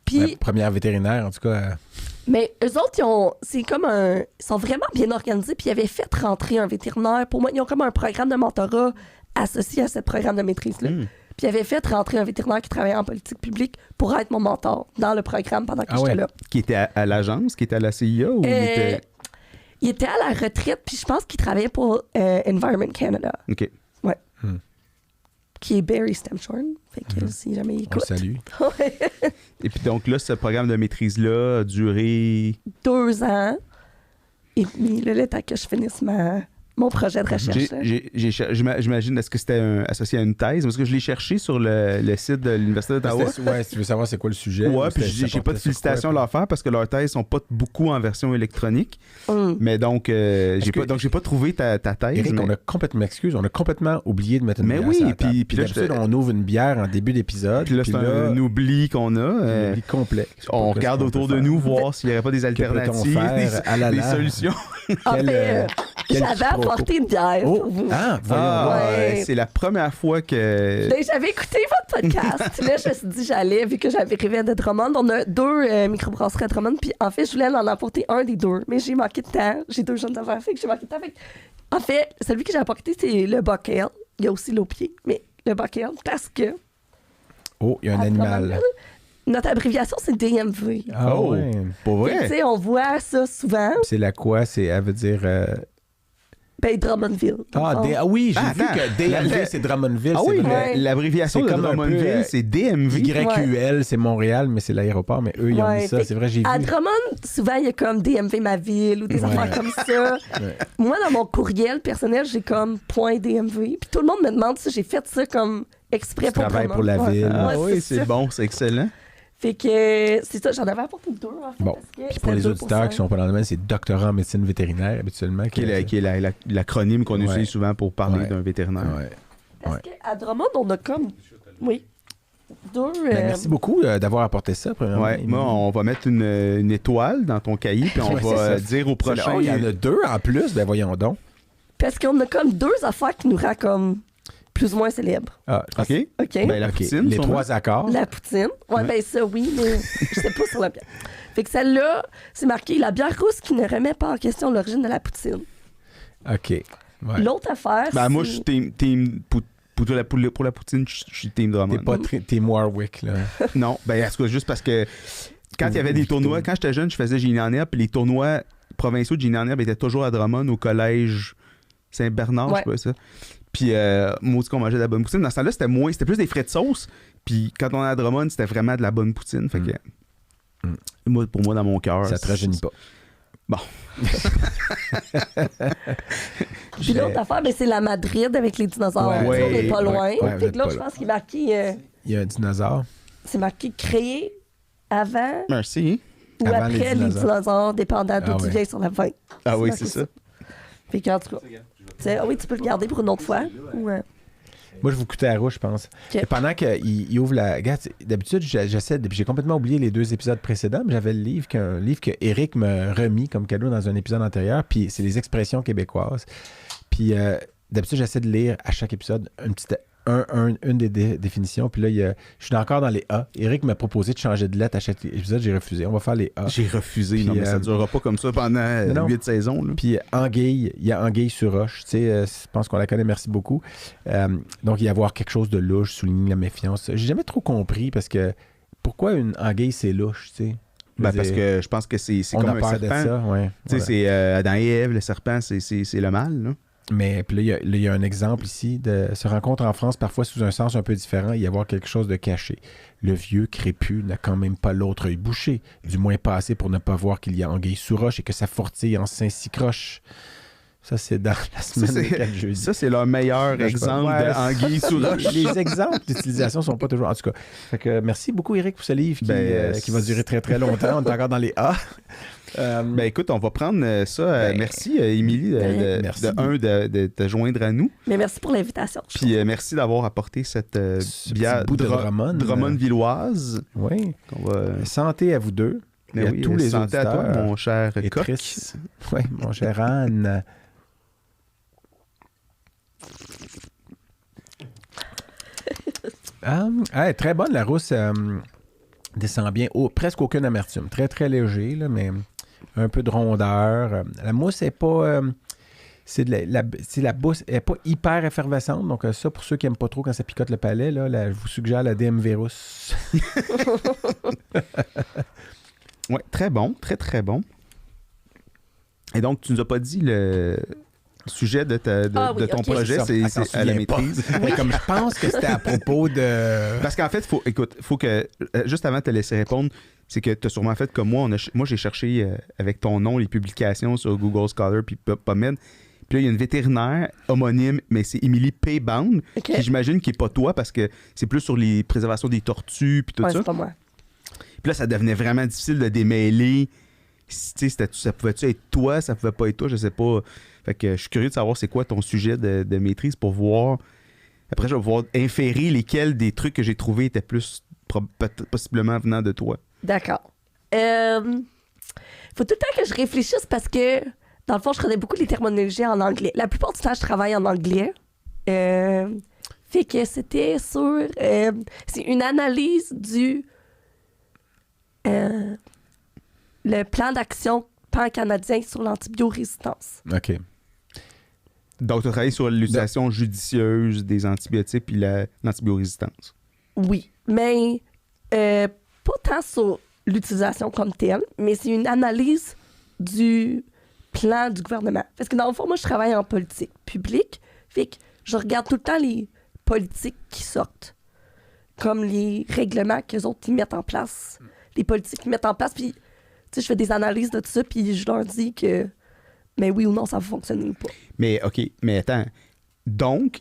Puis... La première vétérinaire, en tout cas... Mais eux autres, ils sont vraiment bien organisés, puis ils avaient fait rentrer un vétérinaire. Pour moi, ils ont comme un programme de mentorat associé à ce programme de maîtrise-là. Puis ils avaient fait rentrer un vétérinaire qui travaillait en politique publique pour être mon mentor dans le programme pendant que j'étais là. Qui était à l'agence, qui était à la CIA ou il était à la retraite, puis je pense qu'il travaillait pour Environment Canada. OK. Ouais. Qui est Barry Stemshorn. Fait que si jamais il écoute. On le salue. Et puis donc là, ce programme de maîtrise-là a duré... 2 ans. Et puis là, le temps que je finisse mon projet de recherche. J'imagine, est-ce que c'était associé à une thèse? Parce que je l'ai cherché sur le site de l'Université d'Ottawa. Ouais, si tu veux savoir c'est quoi le sujet. Ouais, puis j'ai pas de félicitations à leur faire parce que leurs thèses sont pas beaucoup en version électronique. Mais donc, j'ai pas trouvé ta thèse. Eric, on a complètement oublié de mettre une bière. Mais oui, puis là, on ouvre une bière en début d'épisode. Puis là, c'est un oubli qu'on a. Un oubli complet. On regarde autour de nous voir s'il n'y aurait pas des alternatives, des solutions. J'avais apporté une bière pour vous. C'est la première fois que... Ben, j'avais écouté votre podcast. Là, je me suis dit j'allais, vu que j'avais rêvé de Drummond. On a 2 microbrasseries à Drummond, puis en fait, je voulais en apporter un des 2, mais j'ai manqué de temps. J'ai 2 jeunes affaires, fait que j'ai manqué de temps. En fait, celui que j'ai apporté, c'est le Buckale. Il y a aussi l'Aupier, mais le Buckale, parce que... Oh, il y a un animal. Notre abréviation, c'est DMV. Ah ouais. Pour vrai? Tu sais, on voit ça souvent. C'est la quoi? Elle veut dire... Ben, Drummondville. Oui, j'ai vu que DMV, c'est Drummondville. Ah oui, l'abréviation de Drummondville, c'est DMV. YQL, c'est Montréal, mais c'est l'aéroport, mais eux, ils ont mis ça. C'est vrai, j'ai vu. À Drummond, souvent, il y a comme DMV ma ville ou des affaires comme ça. Moi, dans mon courriel personnel, j'ai comme .DMV. Puis tout le monde me demande si j'ai fait ça comme exprès pour Drummond. Pour la ville. Oui, c'est bon, c'est excellent. Fait que c'est ça, j'en avais apporté 2 en fait. Bon, puis pour les auditeurs qui sont pas dans le domaine, c'est doctorat en médecine vétérinaire habituellement. Qui est l'acronyme qu'on utilise souvent pour parler d'un vétérinaire. Est-ce qu'à Drummond, on a comme... Oui. 2... merci beaucoup d'avoir apporté ça, premièrement. Moi, on va mettre une étoile dans ton cahier, puis on va dire au prochain... Il y en a 2 en plus, ben voyons donc. Parce qu'on a comme 2 affaires qui nous rendent comme... plus ou moins célèbre. Ah, OK. Ben, la poutine, les 3 accords. La poutine. Ouais, ben ça, oui, mais je sais pas sur la bière. Fait que celle-là, c'est marqué la bière rousse qui ne remet pas en question l'origine de la poutine. OK. Ouais. L'autre affaire, Ben, c'est... moi, je suis pour la poutine, je suis team Drummond. T'es pas Team Warwick, là. Non, ben, en tout cas, juste parce que quand il y avait des tournois, quand j'étais jeune, je faisais Génie en herbe, puis les tournois provinciaux de Génie en herbe étaient toujours à Drummond, au collège Saint-Bernard, je sais pas ça. Puis, moi, qu'on mangeait de la bonne poutine. Dans ce temps-là, c'était plus des frais de sauce. Puis, quand on est à Drummond, c'était vraiment de la bonne poutine. Fait que, moi, pour moi, dans mon cœur. Ça te rajeunit pas. Bon. Puis l'autre affaire, ben, c'est la Madrid avec les dinosaures. Ouais, on n'est pas loin. ouais, Fait que là, je pense qu'il est marqué... Il y a un dinosaure. c'est marqué créé avant Merci. ou Avant après les les dinosaures, dépendant d'où Ah tu ouais. viens sur la fin. Ah oui, marqué c'est ça. Fait qu'en tout cas... oui, tu peux le garder pour une autre fois. Ou, Moi, je vous coûtais à rouge, je pense. OK. Et pendant qu'il ouvre la... Regarde, d'habitude, j'ai complètement oublié les 2 épisodes précédents, mais j'avais un livre que Eric m'a remis comme cadeau dans un épisode antérieur, puis c'est les expressions québécoises. Puis d'habitude, j'essaie de lire à chaque épisode une des définitions, puis là, je suis encore dans les A. Eric m'a proposé de changer de lettre à chaque épisode, j'ai refusé. On va faire les A. J'ai refusé. Puis, non, mais ça ne durera pas comme ça pendant 8 saisons. Là. Puis Anguille, il y a Anguille sur roche. Tu sais, je pense qu'on la connaît, merci beaucoup. Donc, il y a avoir quelque chose de louche, souligne la méfiance. J'ai jamais trop compris parce que pourquoi une anguille, c'est louche, tu sais? Ben, parce que je pense que c'est on comme a un peur serpent. de ça, ouais. Tu sais, c'est Adam et Ève, le serpent, c'est le mal. Là. Mais puis là, il y a un exemple ici de se rencontre en France parfois sous un sens un peu différent, il y avoir quelque chose de caché. Le vieux crépus n'a quand même pas l'autre œil bouché, du moins pas assez pour ne pas voir qu'il y a anguille sous roche et que sa fortille en Saint-Cycroche. Ça, c'est dans la semaine des 4 jeudis. Ça, c'est leur meilleur exemple d'anguille sous roche. Les exemples d'utilisation sont pas toujours... En tout cas, fait que merci beaucoup, Eric, pour ce livre qui va durer très, très longtemps. On est encore dans les A. Ben écoute, on va prendre ça. Merci, Émilie, de te joindre à nous. Mais merci pour l'invitation. Puis merci d'avoir apporté cette bière bout de Drummond. Drummond-Villoise. Oui. Va... Santé à vous deux. Mais et à oui, tous les santé auditeurs. à toi, mon cher Coq. Oui, mon cher Anne. Très bonne, la rousse. Descend bien. Presque aucune amertume. Très, très léger, là, mais un peu de rondeur. La mousse n'est pas... la bousse n'est pas hyper effervescente. Donc, ça, pour ceux qui n'aiment pas trop quand ça picote le palais, là, je vous suggère la DMV rousse. Oui, très bon. Très, très bon. Et donc, tu nous as pas dit le sujet de ton projet, c'est à la maîtrise. Oui, comme je pense que c'était à propos de... Parce qu'en fait, faut que... juste avant de te laisser répondre, c'est que tu as sûrement fait comme moi. Moi, j'ai cherché avec ton nom les publications sur Google Scholar puis PubMed. Puis là, il y a une vétérinaire homonyme, mais c'est Emily Paybound, qui j'imagine qui n'est pas toi parce que c'est plus sur les préservations des tortues puis tout ça. C'est pas moi. Puis là, ça devenait vraiment difficile de démêler. Ça pouvait-tu être toi, ça pouvait pas être toi, je sais pas. Fait que je suis curieux de savoir c'est quoi ton sujet de maîtrise pour voir. Après, je vais pouvoir inférer lesquels des trucs que j'ai trouvés étaient plus possiblement venant de toi. D'accord. Faut tout le temps que je réfléchisse parce que, dans le fond, je connais beaucoup les terminologies en anglais. La plupart du temps, je travaille en anglais. Fait que c'était sur... c'est une analyse du... le plan d'action pan-canadien sur l'antibiorésistance. OK. Donc, tu as travaillé sur l'utilisation judicieuse des antibiotiques puis l'antibiorésistance. Oui, mais pas tant sur l'utilisation comme telle, mais c'est une analyse du plan du gouvernement. Parce que dans le fond, moi, je travaille en politique publique, fait que je regarde tout le temps les politiques qui sortent, comme les règlements qu'eux autres ils mettent en place, les politiques qu'ils mettent en place, puis je fais des analyses de tout ça, puis je leur dis que, mais oui ou non, ça va fonctionner ou pas. Mais, OK, mais attends. Donc,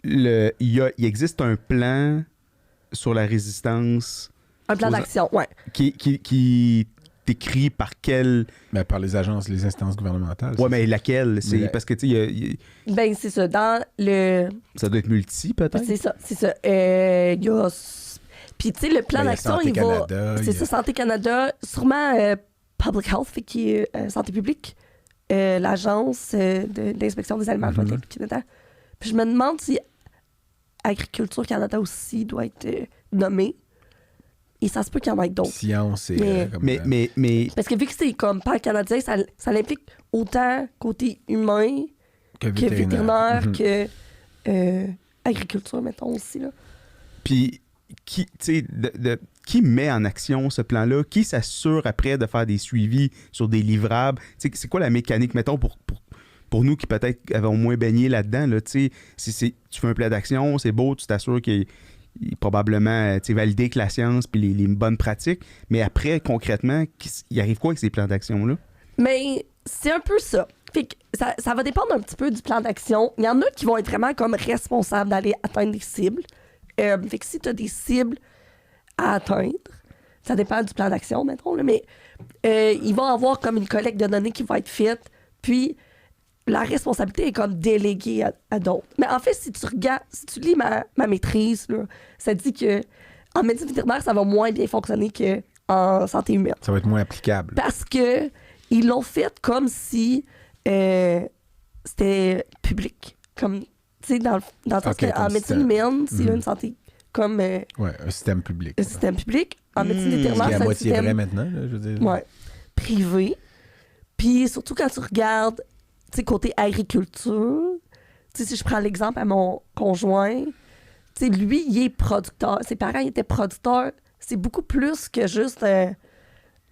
il existe un plan sur la résistance... Un plan d'action, ouais. Qui est écrit par quel... Ben, par les agences, les instances gouvernementales. Ouais, mais laquelle? C'est parce que, tu sais, Ben, c'est ça. Dans le... Ça doit être multi, peut-être? C'est ça, c'est ça. Il y a... Puis, tu sais, le plan d'action, il va... C'est ça, Santé Canada. Sûrement Public Health, qui est santé publique. L'agence d'inspection des aliments du Canada. Puis je me demande si Agriculture Canada aussi doit être nommé. Et ça se peut qu'il y en ait d'autres. Science et... Mais parce que vu que c'est comme père canadien, ça l'implique autant côté humain que vétérinaire, que agriculture, mettons aussi. Là. Puis, qui met en action ce plan-là? Qui s'assure après de faire des suivis sur des livrables? T'sais, c'est quoi la mécanique, mettons, pour nous qui peut-être avons moins baigné là-dedans? Là, tu fais un plan d'action, c'est beau, tu t'assures qu'il est probablement validé avec la science puis les bonnes pratiques. Mais après, concrètement, il arrive quoi avec ces plans d'action-là? Mais c'est un peu ça. Fait que ça va dépendre un petit peu du plan d'action. Il y en a qui vont être vraiment comme responsables d'aller atteindre des cibles. Fait que si tu as des cibles à atteindre, ça dépend du plan d'action, mettons, là, mais ils vont avoir comme une collecte de données qui va être faite, puis la responsabilité est comme déléguée à d'autres. Mais en fait, si tu lis ma maîtrise, là, ça dit que en médecine vétérinaire, ça va moins bien fonctionner qu'en santé humaine. Ça va être moins applicable. Parce que ils l'ont fait comme si c'était public. Comme, tu sais, dans le sens qu'en médecine humaine, c'est une santé comme... un système public. Un système public. En médecine vétérinaire, c'est à moitié système, vrai maintenant, là, je veux dire. Ouais, privé. Puis surtout quand tu regardes, tu sais, côté agriculture, tu sais, si je prends l'exemple à mon conjoint, tu sais, lui, il est producteur. Ses parents étaient producteurs. C'est beaucoup plus que juste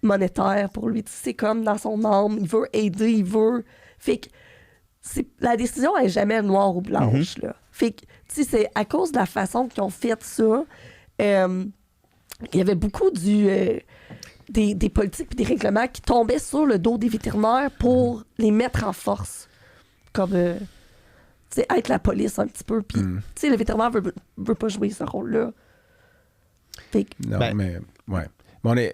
monétaire pour lui. Tu sais, c'est comme dans son âme. Il veut aider, il veut... Fait que la décision n'est jamais noire ou blanche, là. Fait que, tu sais, c'est à cause de la façon qu'ils ont fait ça. Il y avait beaucoup des politiques et des règlements qui tombaient sur le dos des vétérinaires pour les mettre en force. Comme, tu sais, être la police un petit peu. Puis, tu sais, le vétérinaire veut pas jouer ce rôle-là. Fait que, non, mais... Ouais.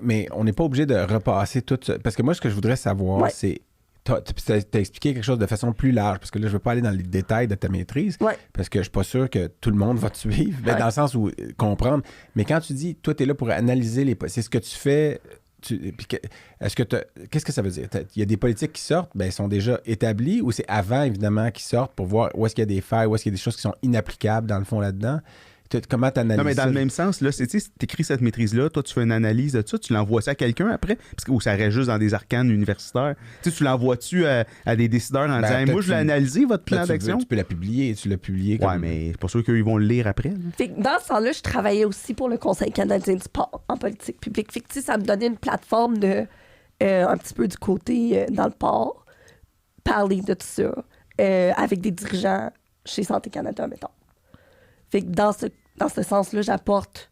Mais on n'est pas obligé de repasser tout ça. Parce que moi, ce que je voudrais savoir, c'est... T'as expliqué quelque chose de façon plus large, parce que là, je veux pas aller dans les détails de ta maîtrise, parce que je suis pas sûr que tout le monde va te suivre, mais dans le sens où comprendre. Mais quand tu dis, toi, tu es là pour analyser c'est ce que tu fais. Qu'est-ce que ça veut dire? Il y a des politiques qui sortent, elles sont déjà établies, ou c'est avant, évidemment, qu'ils sortent pour voir où est-ce qu'il y a des failles, où est-ce qu'il y a des choses qui sont inapplicables, dans le fond, là-dedans? Comment tu analyses ça? Non, mais dans le même sens, là, tu écris cette maîtrise-là, toi, tu fais une analyse de ça, tu l'envoies ça à quelqu'un après? Ou ça reste juste dans des arcanes universitaires? Tu l'envoies-tu à des décideurs en disant, moi, je l'ai analysé, votre plan d'action? Tu peux la publier, tu l'as publié. Ouais, mais c'est pas sûr qu'ils vont le lire après. Fait que dans ce temps-là, je travaillais aussi pour le Conseil canadien du sport en politique publique. Fait que, ça me donnait une plateforme de un petit peu du côté dans le port, parler de tout ça avec des dirigeants chez Santé Canada, mettons. Fait que dans ce sens-là, j'apporte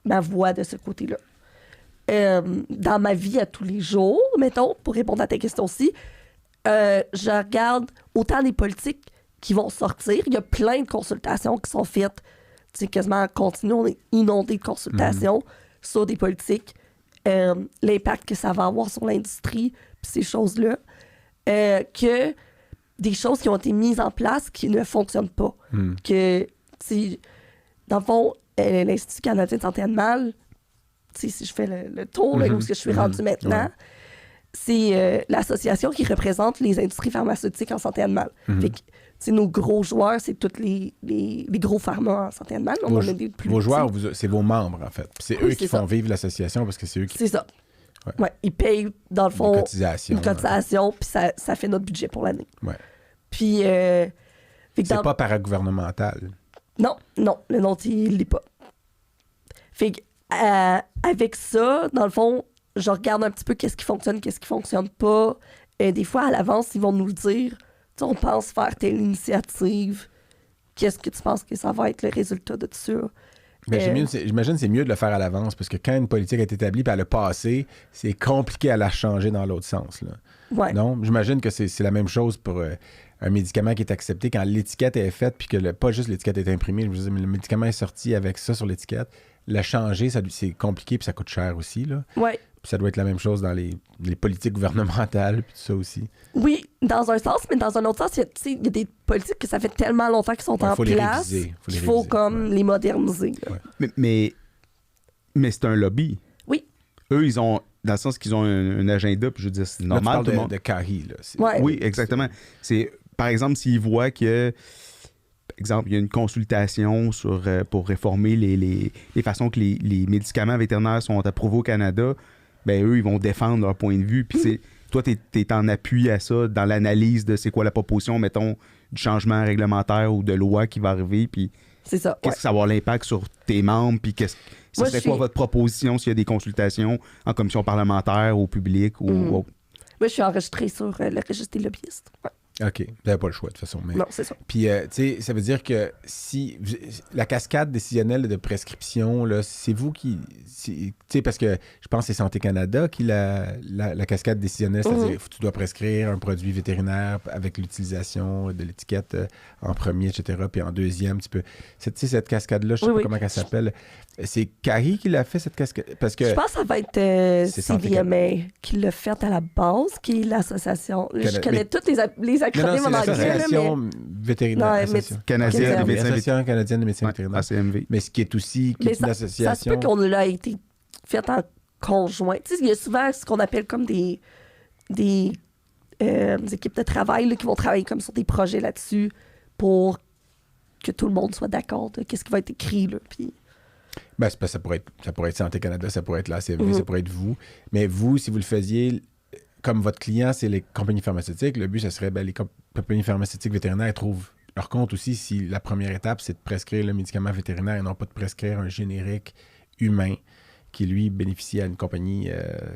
ma voix de ce côté-là. Dans ma vie à tous les jours, mettons, pour répondre à ta question aussi, je regarde autant les politiques qui vont sortir. Il y a plein de consultations qui sont faites. Tu sais, quasiment en continu, on est inondé de consultations sur des politiques, l'impact que ça va avoir sur l'industrie, puis ces choses-là, que des choses qui ont été mises en place qui ne fonctionnent pas. Que, dans le fond, l'Institut canadien de santé animale, si je fais le tour, là, où je suis rendue maintenant, c'est l'association qui représente les industries pharmaceutiques en santé animale. Fait que, nos gros joueurs, c'est tous les gros pharma en santé animale. Vos joueurs, c'est vos membres, en fait. C'est eux qui font vivre l'association parce que c'est eux qui... C'est ça. Ouais, ils payent, dans le fond, une cotisation, puis ça fait notre budget pour l'année. Ouais. Puis... c'est pas paragouvernemental. Non, le nom, il l'est pas. Fait que, avec ça, dans le fond, je regarde un petit peu qu'est-ce qui fonctionne pas. Des fois, à l'avance, ils vont nous dire, on pense faire telle initiative. Qu'est-ce que tu penses que ça va être le résultat de tout ça? J'imagine que c'est mieux de le faire à l'avance, parce que quand une politique est établie et elle a passé, c'est compliqué à la changer dans l'autre sens. Là. Ouais. Non? J'imagine que c'est la même chose pour un médicament qui est accepté quand l'étiquette est faite, puis que pas juste l'étiquette est imprimée, je veux dire, mais le médicament est sorti avec ça sur l'étiquette. Le changer, c'est compliqué, puis ça coûte cher aussi. Là. Ouais. Puis ça doit être la même chose dans les politiques gouvernementales, puis tout ça aussi. Oui, dans un sens, mais dans un autre sens, il y a des politiques que ça fait tellement longtemps qu'ils sont en place qu'il faut comme les moderniser. Mais c'est un lobby. Oui. Eux, ils ont, dans le sens qu'ils ont un agenda, puis je veux dire, c'est normal. Là, tu parles de CAHI, là. Oui, exactement. C'est, par exemple, s'ils voient que... exemple, il y a une consultation pour réformer les façons que les médicaments vétérinaires sont approuvés au Canada, ben eux, ils vont défendre leur point de vue. Puis toi, tu es en appui à ça dans l'analyse de c'est quoi la proposition, mettons, du changement réglementaire ou de loi qui va arriver, puis C'est ça. qu'est-ce que ça va avoir l'impact sur tes membres, puis Moi, c'est quoi votre proposition s'il y a des consultations en commission parlementaire, au public ou autre? Moi, je suis enregistrée sur le registre des lobbyistes. Ouais. OK. Vous n'avez pas le choix, de toute façon. Mais... Non, c'est ça. Puis, tu sais, ça veut dire que si la cascade décisionnelle de prescription, là, c'est vous qui... Tu sais, parce que je pense que c'est Santé Canada qui la cascade décisionnelle, c'est-à-dire que tu dois prescrire un produit vétérinaire avec l'utilisation de l'étiquette en premier, etc. Puis en deuxième, tu peux... Tu sais, cette cascade-là, je ne sais pas comment elle s'appelle. C'est Carrie qui l'a fait, cette cascade? Parce que... Je pense que ça va être CVMA qui l'a fait à la base, qui est l'association. Je connais toutes les acronymes en anglais. L'association vétérinaire. Canadienne de médecine vétérinaire. ACMV. Mais ce qui est aussi qui est une association... Ça se peut qu'on l'a été fait en conjoint. Tu sais, il y a souvent ce qu'on appelle comme des équipes de travail là, qui vont travailler comme sur des projets là-dessus pour que tout le monde soit d'accord de qu'est-ce qui va être écrit. Là, puis... Ben, c'est parce que ça pourrait être Santé Canada, ça pourrait être l'ACMV, ça pourrait être vous. Mais vous, si vous le faisiez, comme votre client, c'est les compagnies pharmaceutiques, le but, ça serait les compagnies pharmaceutiques vétérinaires trouvent leur compte aussi si la première étape, c'est de prescrire le médicament vétérinaire et non pas de prescrire un générique humain qui, lui, bénéficie à une compagnie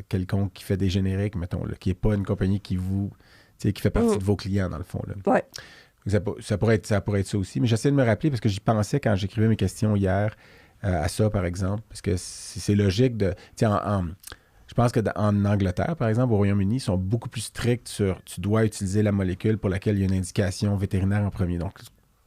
quelconque qui fait des génériques, mettons, là, qui n'est pas une compagnie qui fait partie de vos clients, dans le fond. Là. Ouais. Ça pourrait être ça aussi. Mais j'essaie de me rappeler parce que j'y pensais quand j'écrivais mes questions hier à ça, par exemple, parce que c'est logique de... Je pense qu'en Angleterre, par exemple, au Royaume-Uni, ils sont beaucoup plus stricts sur tu dois utiliser la molécule pour laquelle il y a une indication vétérinaire en premier, donc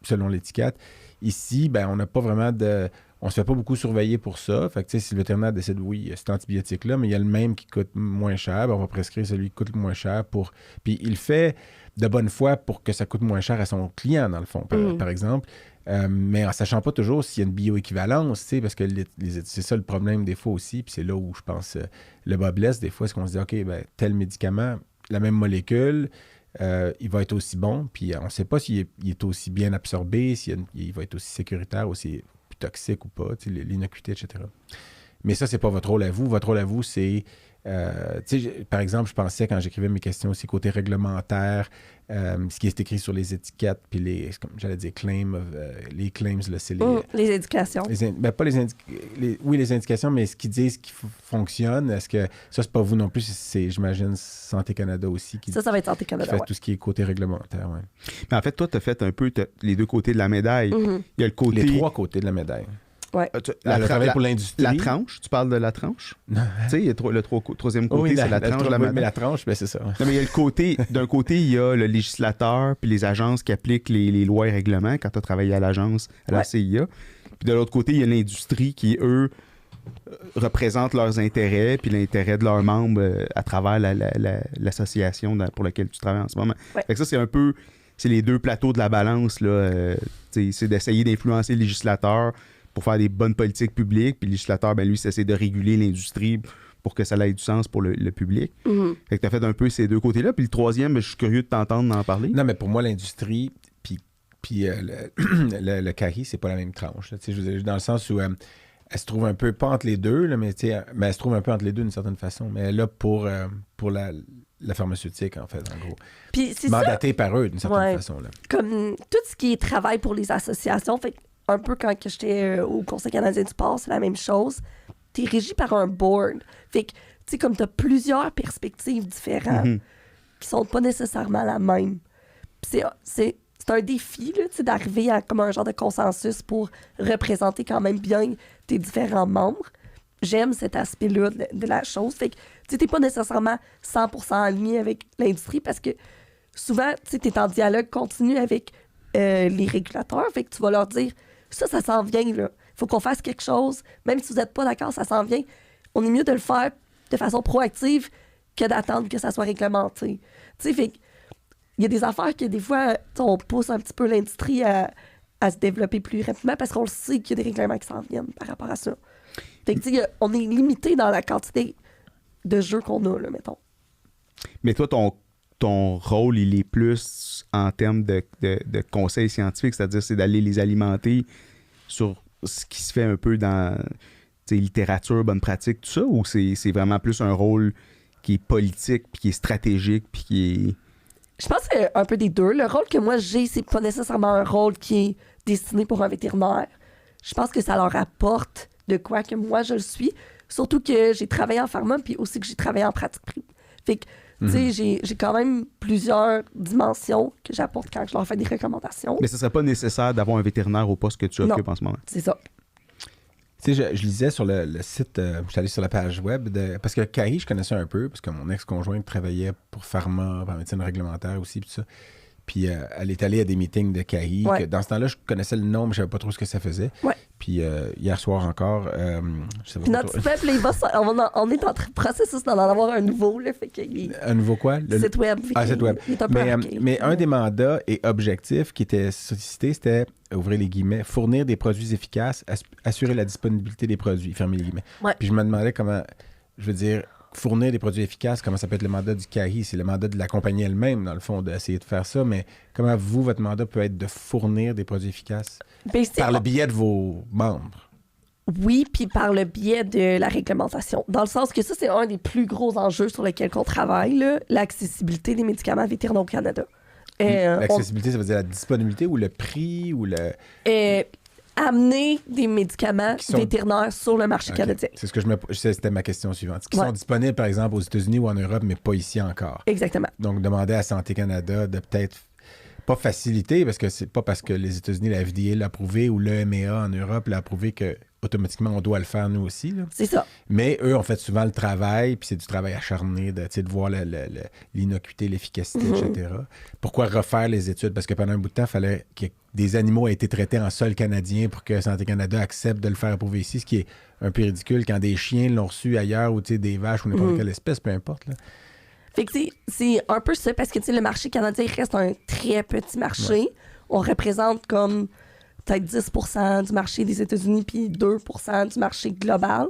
selon l'étiquette. Ici, ben, on n'a pas vraiment de... On se fait pas beaucoup surveiller pour ça. Fait que, si le vétérinaire décide, oui, cet antibiotique-là, mais il y a le même qui coûte moins cher, ben, on va prescrire celui qui coûte moins cher pour... Puis il fait de bonne foi pour que ça coûte moins cher à son client, dans le fond, par exemple. Mais en sachant pas toujours s'il y a une bioéquivalence, parce que c'est ça le problème des fois aussi, puis c'est là où je pense le bas blesse des fois, c'est qu'on se dit, OK, ben, tel médicament, la même molécule, il va être aussi bon, puis on ne sait pas s'il est aussi bien absorbé, il va être aussi sécuritaire, aussi plus toxique ou pas, l'innocuité, etc. Mais ça, c'est pas votre rôle à vous. Votre rôle à vous, c'est... par exemple, je pensais quand j'écrivais mes questions aussi côté réglementaire, ce qui est écrit sur les étiquettes, puis les claims, là, c'est les indications. Pas les indications, mais ce qu'ils disent qui fonctionne. Est-ce que ça, c'est pas vous non plus, c'est, j'imagine, Santé Canada aussi qui... Ça va être Santé Canada, fait tout ce qui est côté réglementaire, ouais. Mais en fait, toi, tu as fait un peu les deux côtés de la médaille. Il y a le côté... Les trois côtés de la médaille. Ouais. Pour l'industrie. La tranche, tu parles de la tranche? Non. Tu sais, il y a le troisième côté, c'est la tranche de la médaille. Mais la tranche, ben c'est ça. Non, mais il y a le côté... D'un côté, il y a le législateur puis les agences qui appliquent les lois et règlements quand tu as travaillé à l'agence, à la CIA. Puis de l'autre côté, il y a l'industrie qui, eux, représentent leurs intérêts puis l'intérêt de leurs membres à travers l'association pour laquelle tu travailles en ce moment. Ouais. Fait que ça, c'est un peu... C'est les deux plateaux de la balance, là. C'est d'essayer d'influencer le législateur pour faire des bonnes politiques publiques, puis le législateur, ben lui, c'est de réguler l'industrie pour que ça ait du sens pour le public. Fait que tu as fait un peu ces deux côtés-là. Puis le troisième, ben, je suis curieux de t'entendre en parler. Non, mais pour moi, l'industrie, puis le CARI, c'est pas la même tranche. Là. Je veux dire, dans le sens où elle se trouve un peu, pas entre les deux, là, mais elle se trouve un peu entre les deux d'une certaine façon. Mais là, pour la pharmaceutique, en fait, en gros. Puis c'est mandaté par eux, d'une certaine façon. Là. Comme tout ce qui est travail pour les associations, fait un peu quand j'étais au Conseil canadien du sport, c'est la même chose. Tu es régi par un board. Fait que, tu sais, comme tu as plusieurs perspectives différentes qui sont pas nécessairement la même. C'est un défi, là, tu sais, d'arriver à comme un genre de consensus pour représenter quand même bien tes différents membres. J'aime cet aspect-là de la chose. Fait que, tu sais, t'es pas nécessairement 100% aligné avec l'industrie parce que souvent, tu sais, t'es en dialogue continu avec les régulateurs. Fait que tu vas leur dire, ça s'en vient, là. Faut qu'on fasse quelque chose. Même si vous n'êtes pas d'accord, ça s'en vient. On est mieux de le faire de façon proactive que d'attendre que ça soit réglementé. Tu sais, fait il y a des affaires que des fois, on pousse un petit peu l'industrie à se développer plus rapidement parce qu'on le sait qu'il y a des règlements qui s'en viennent par rapport à ça. Fait que, tu sais, on est limité dans la quantité de jeux qu'on a, là, mettons. Mais toi, ton rôle, il est plus en termes de conseils scientifiques, c'est-à-dire c'est d'aller les alimenter sur ce qui se fait un peu dans littérature, bonne pratique, tout ça, ou c'est vraiment plus un rôle qui est politique, puis qui est stratégique, puis qui est... Je pense que c'est un peu des deux. Le rôle que moi j'ai, c'est pas nécessairement un rôle qui est destiné pour un vétérinaire. Je pense que ça leur apporte de quoi que moi je le suis. Surtout que j'ai travaillé en pharma, puis aussi que j'ai travaillé en pratique privée. Fait que, tu sais, j'ai quand même plusieurs dimensions que j'apporte quand je leur fais des recommandations. Mais ce serait pas nécessaire d'avoir un vétérinaire au poste que tu occupes en ce moment. C'est ça. Tu sais, je lisais sur le site, je suis allé sur la page web, parce que Carrie, je connaissais un peu, parce que mon ex-conjointe travaillait pour Pharma, en médecine réglementaire aussi, puis tout ça. Puis elle est allée à des meetings de Carrie. Ouais. Dans ce temps-là, je connaissais le nom, mais je savais pas trop ce que ça faisait. Ouais. Puis hier soir encore, je sais Puis pas notre trop. site web, là, on est en processus d'en avoir un nouveau. Là, fait que Un nouveau quoi? le site web. Ah, site web. Il est un peu Mais un des mandats et objectifs qui était sollicité, c'était, ouvrir les guillemets, fournir des produits efficaces, assurer la disponibilité des produits, fermer les guillemets. Ouais. Puis je me demandais comment, je veux dire, fournir des produits efficaces, comment ça peut être le mandat du CARI? C'est le mandat de la compagnie elle-même, dans le fond, d'essayer de faire ça, mais comment vous, votre mandat peut être de fournir des produits efficaces Ben, par le biais de vos membres? Oui, puis par le biais de la réglementation. Dans le sens que ça, c'est un des plus gros enjeux sur lesquels on travaille, là, l'accessibilité des médicaments vétérinaires au Canada. L'accessibilité, ça veut dire la disponibilité ou le prix ou le... Amener des médicaments vétérinaires sur le marché canadien. C'est ce que c'était ma question suivante. Qui sont disponibles, par exemple, aux États-Unis ou en Europe, mais pas ici encore. Exactement. Donc, demander à Santé Canada de peut-être pas faciliter, parce que c'est pas parce que les États-Unis, la FDA l'a approuvé ou l'EMA en Europe l'a approuvé que automatiquement, on doit le faire nous aussi. Là. C'est ça. Mais eux ont fait souvent le travail, puis c'est du travail acharné de voir l'innocuité, l'efficacité, etc. Pourquoi refaire les études? Parce que pendant un bout de temps, il fallait que des animaux aient été traités en sol canadien pour que Santé Canada accepte de le faire approuver ici, ce qui est un peu ridicule quand des chiens l'ont reçu ailleurs ou des vaches ou n'importe quelle espèce, peu importe. Là. Fait que c'est un peu ça, parce que le marché canadien reste un très petit marché. Ouais. On représente comme peut-être 10% du marché des États-Unis puis 2% du marché global.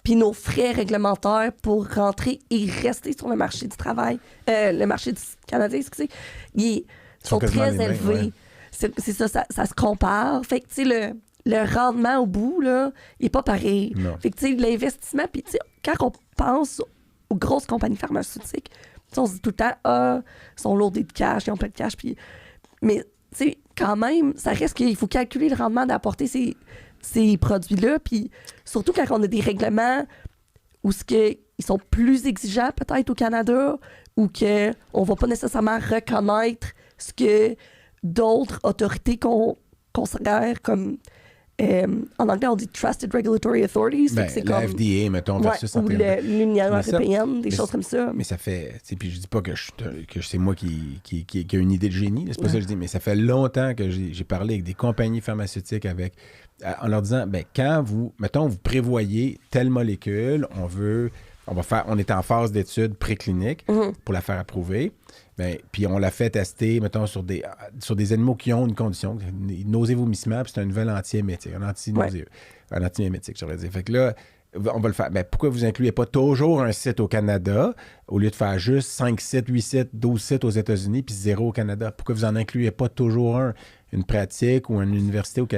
Puis nos frais réglementaires pour rentrer et rester sur le marché du travail, le marché du canadien, excusez, ils sont très élevés. Ouais. C'est ça, ça se compare. Fait que, tu sais, le rendement au bout, là, il n'est pas pareil. Non. Fait que, tu sais, l'investissement, puis, tu sais, quand on pense aux grosses compagnies pharmaceutiques, on se dit tout le temps, ils sont lourdés de cash, ils ont plein de cash, puis... Mais, tu sais, quand même, ça reste qu'il faut calculer le rendement d'apporter ces produits-là, puis surtout quand on a des règlements où ils sont plus exigeants peut-être au Canada, ou qu'on ne va pas nécessairement reconnaître ce que d'autres autorités considèrent comme... en anglais, on dit Trusted Regulatory Authorities. C'est la comme, FDA, mettons, versus ou l'Union européenne, des choses comme ça. Mais ça fait... Puis je dis pas que c'est moi qui a une idée de génie, c'est pas ça que je dis, mais ça fait longtemps que j'ai parlé avec des compagnies pharmaceutiques en leur disant, quand vous prévoyez telle molécule, on est en phase d'étude préclinique pour la faire approuver. Puis on l'a fait tester, mettons, sur des animaux qui ont une condition, nausée-vomissement, puis c'est un nouvel anti-émétique, un anti-émétique, j'aurais dit. Fait que là, on va le faire. Pourquoi vous incluez pas toujours un site au Canada, au lieu de faire juste 5 sites, 8 sites, 12 sites aux États-Unis, puis 0 au Canada? Pourquoi vous en incluez pas toujours une pratique ou une université ou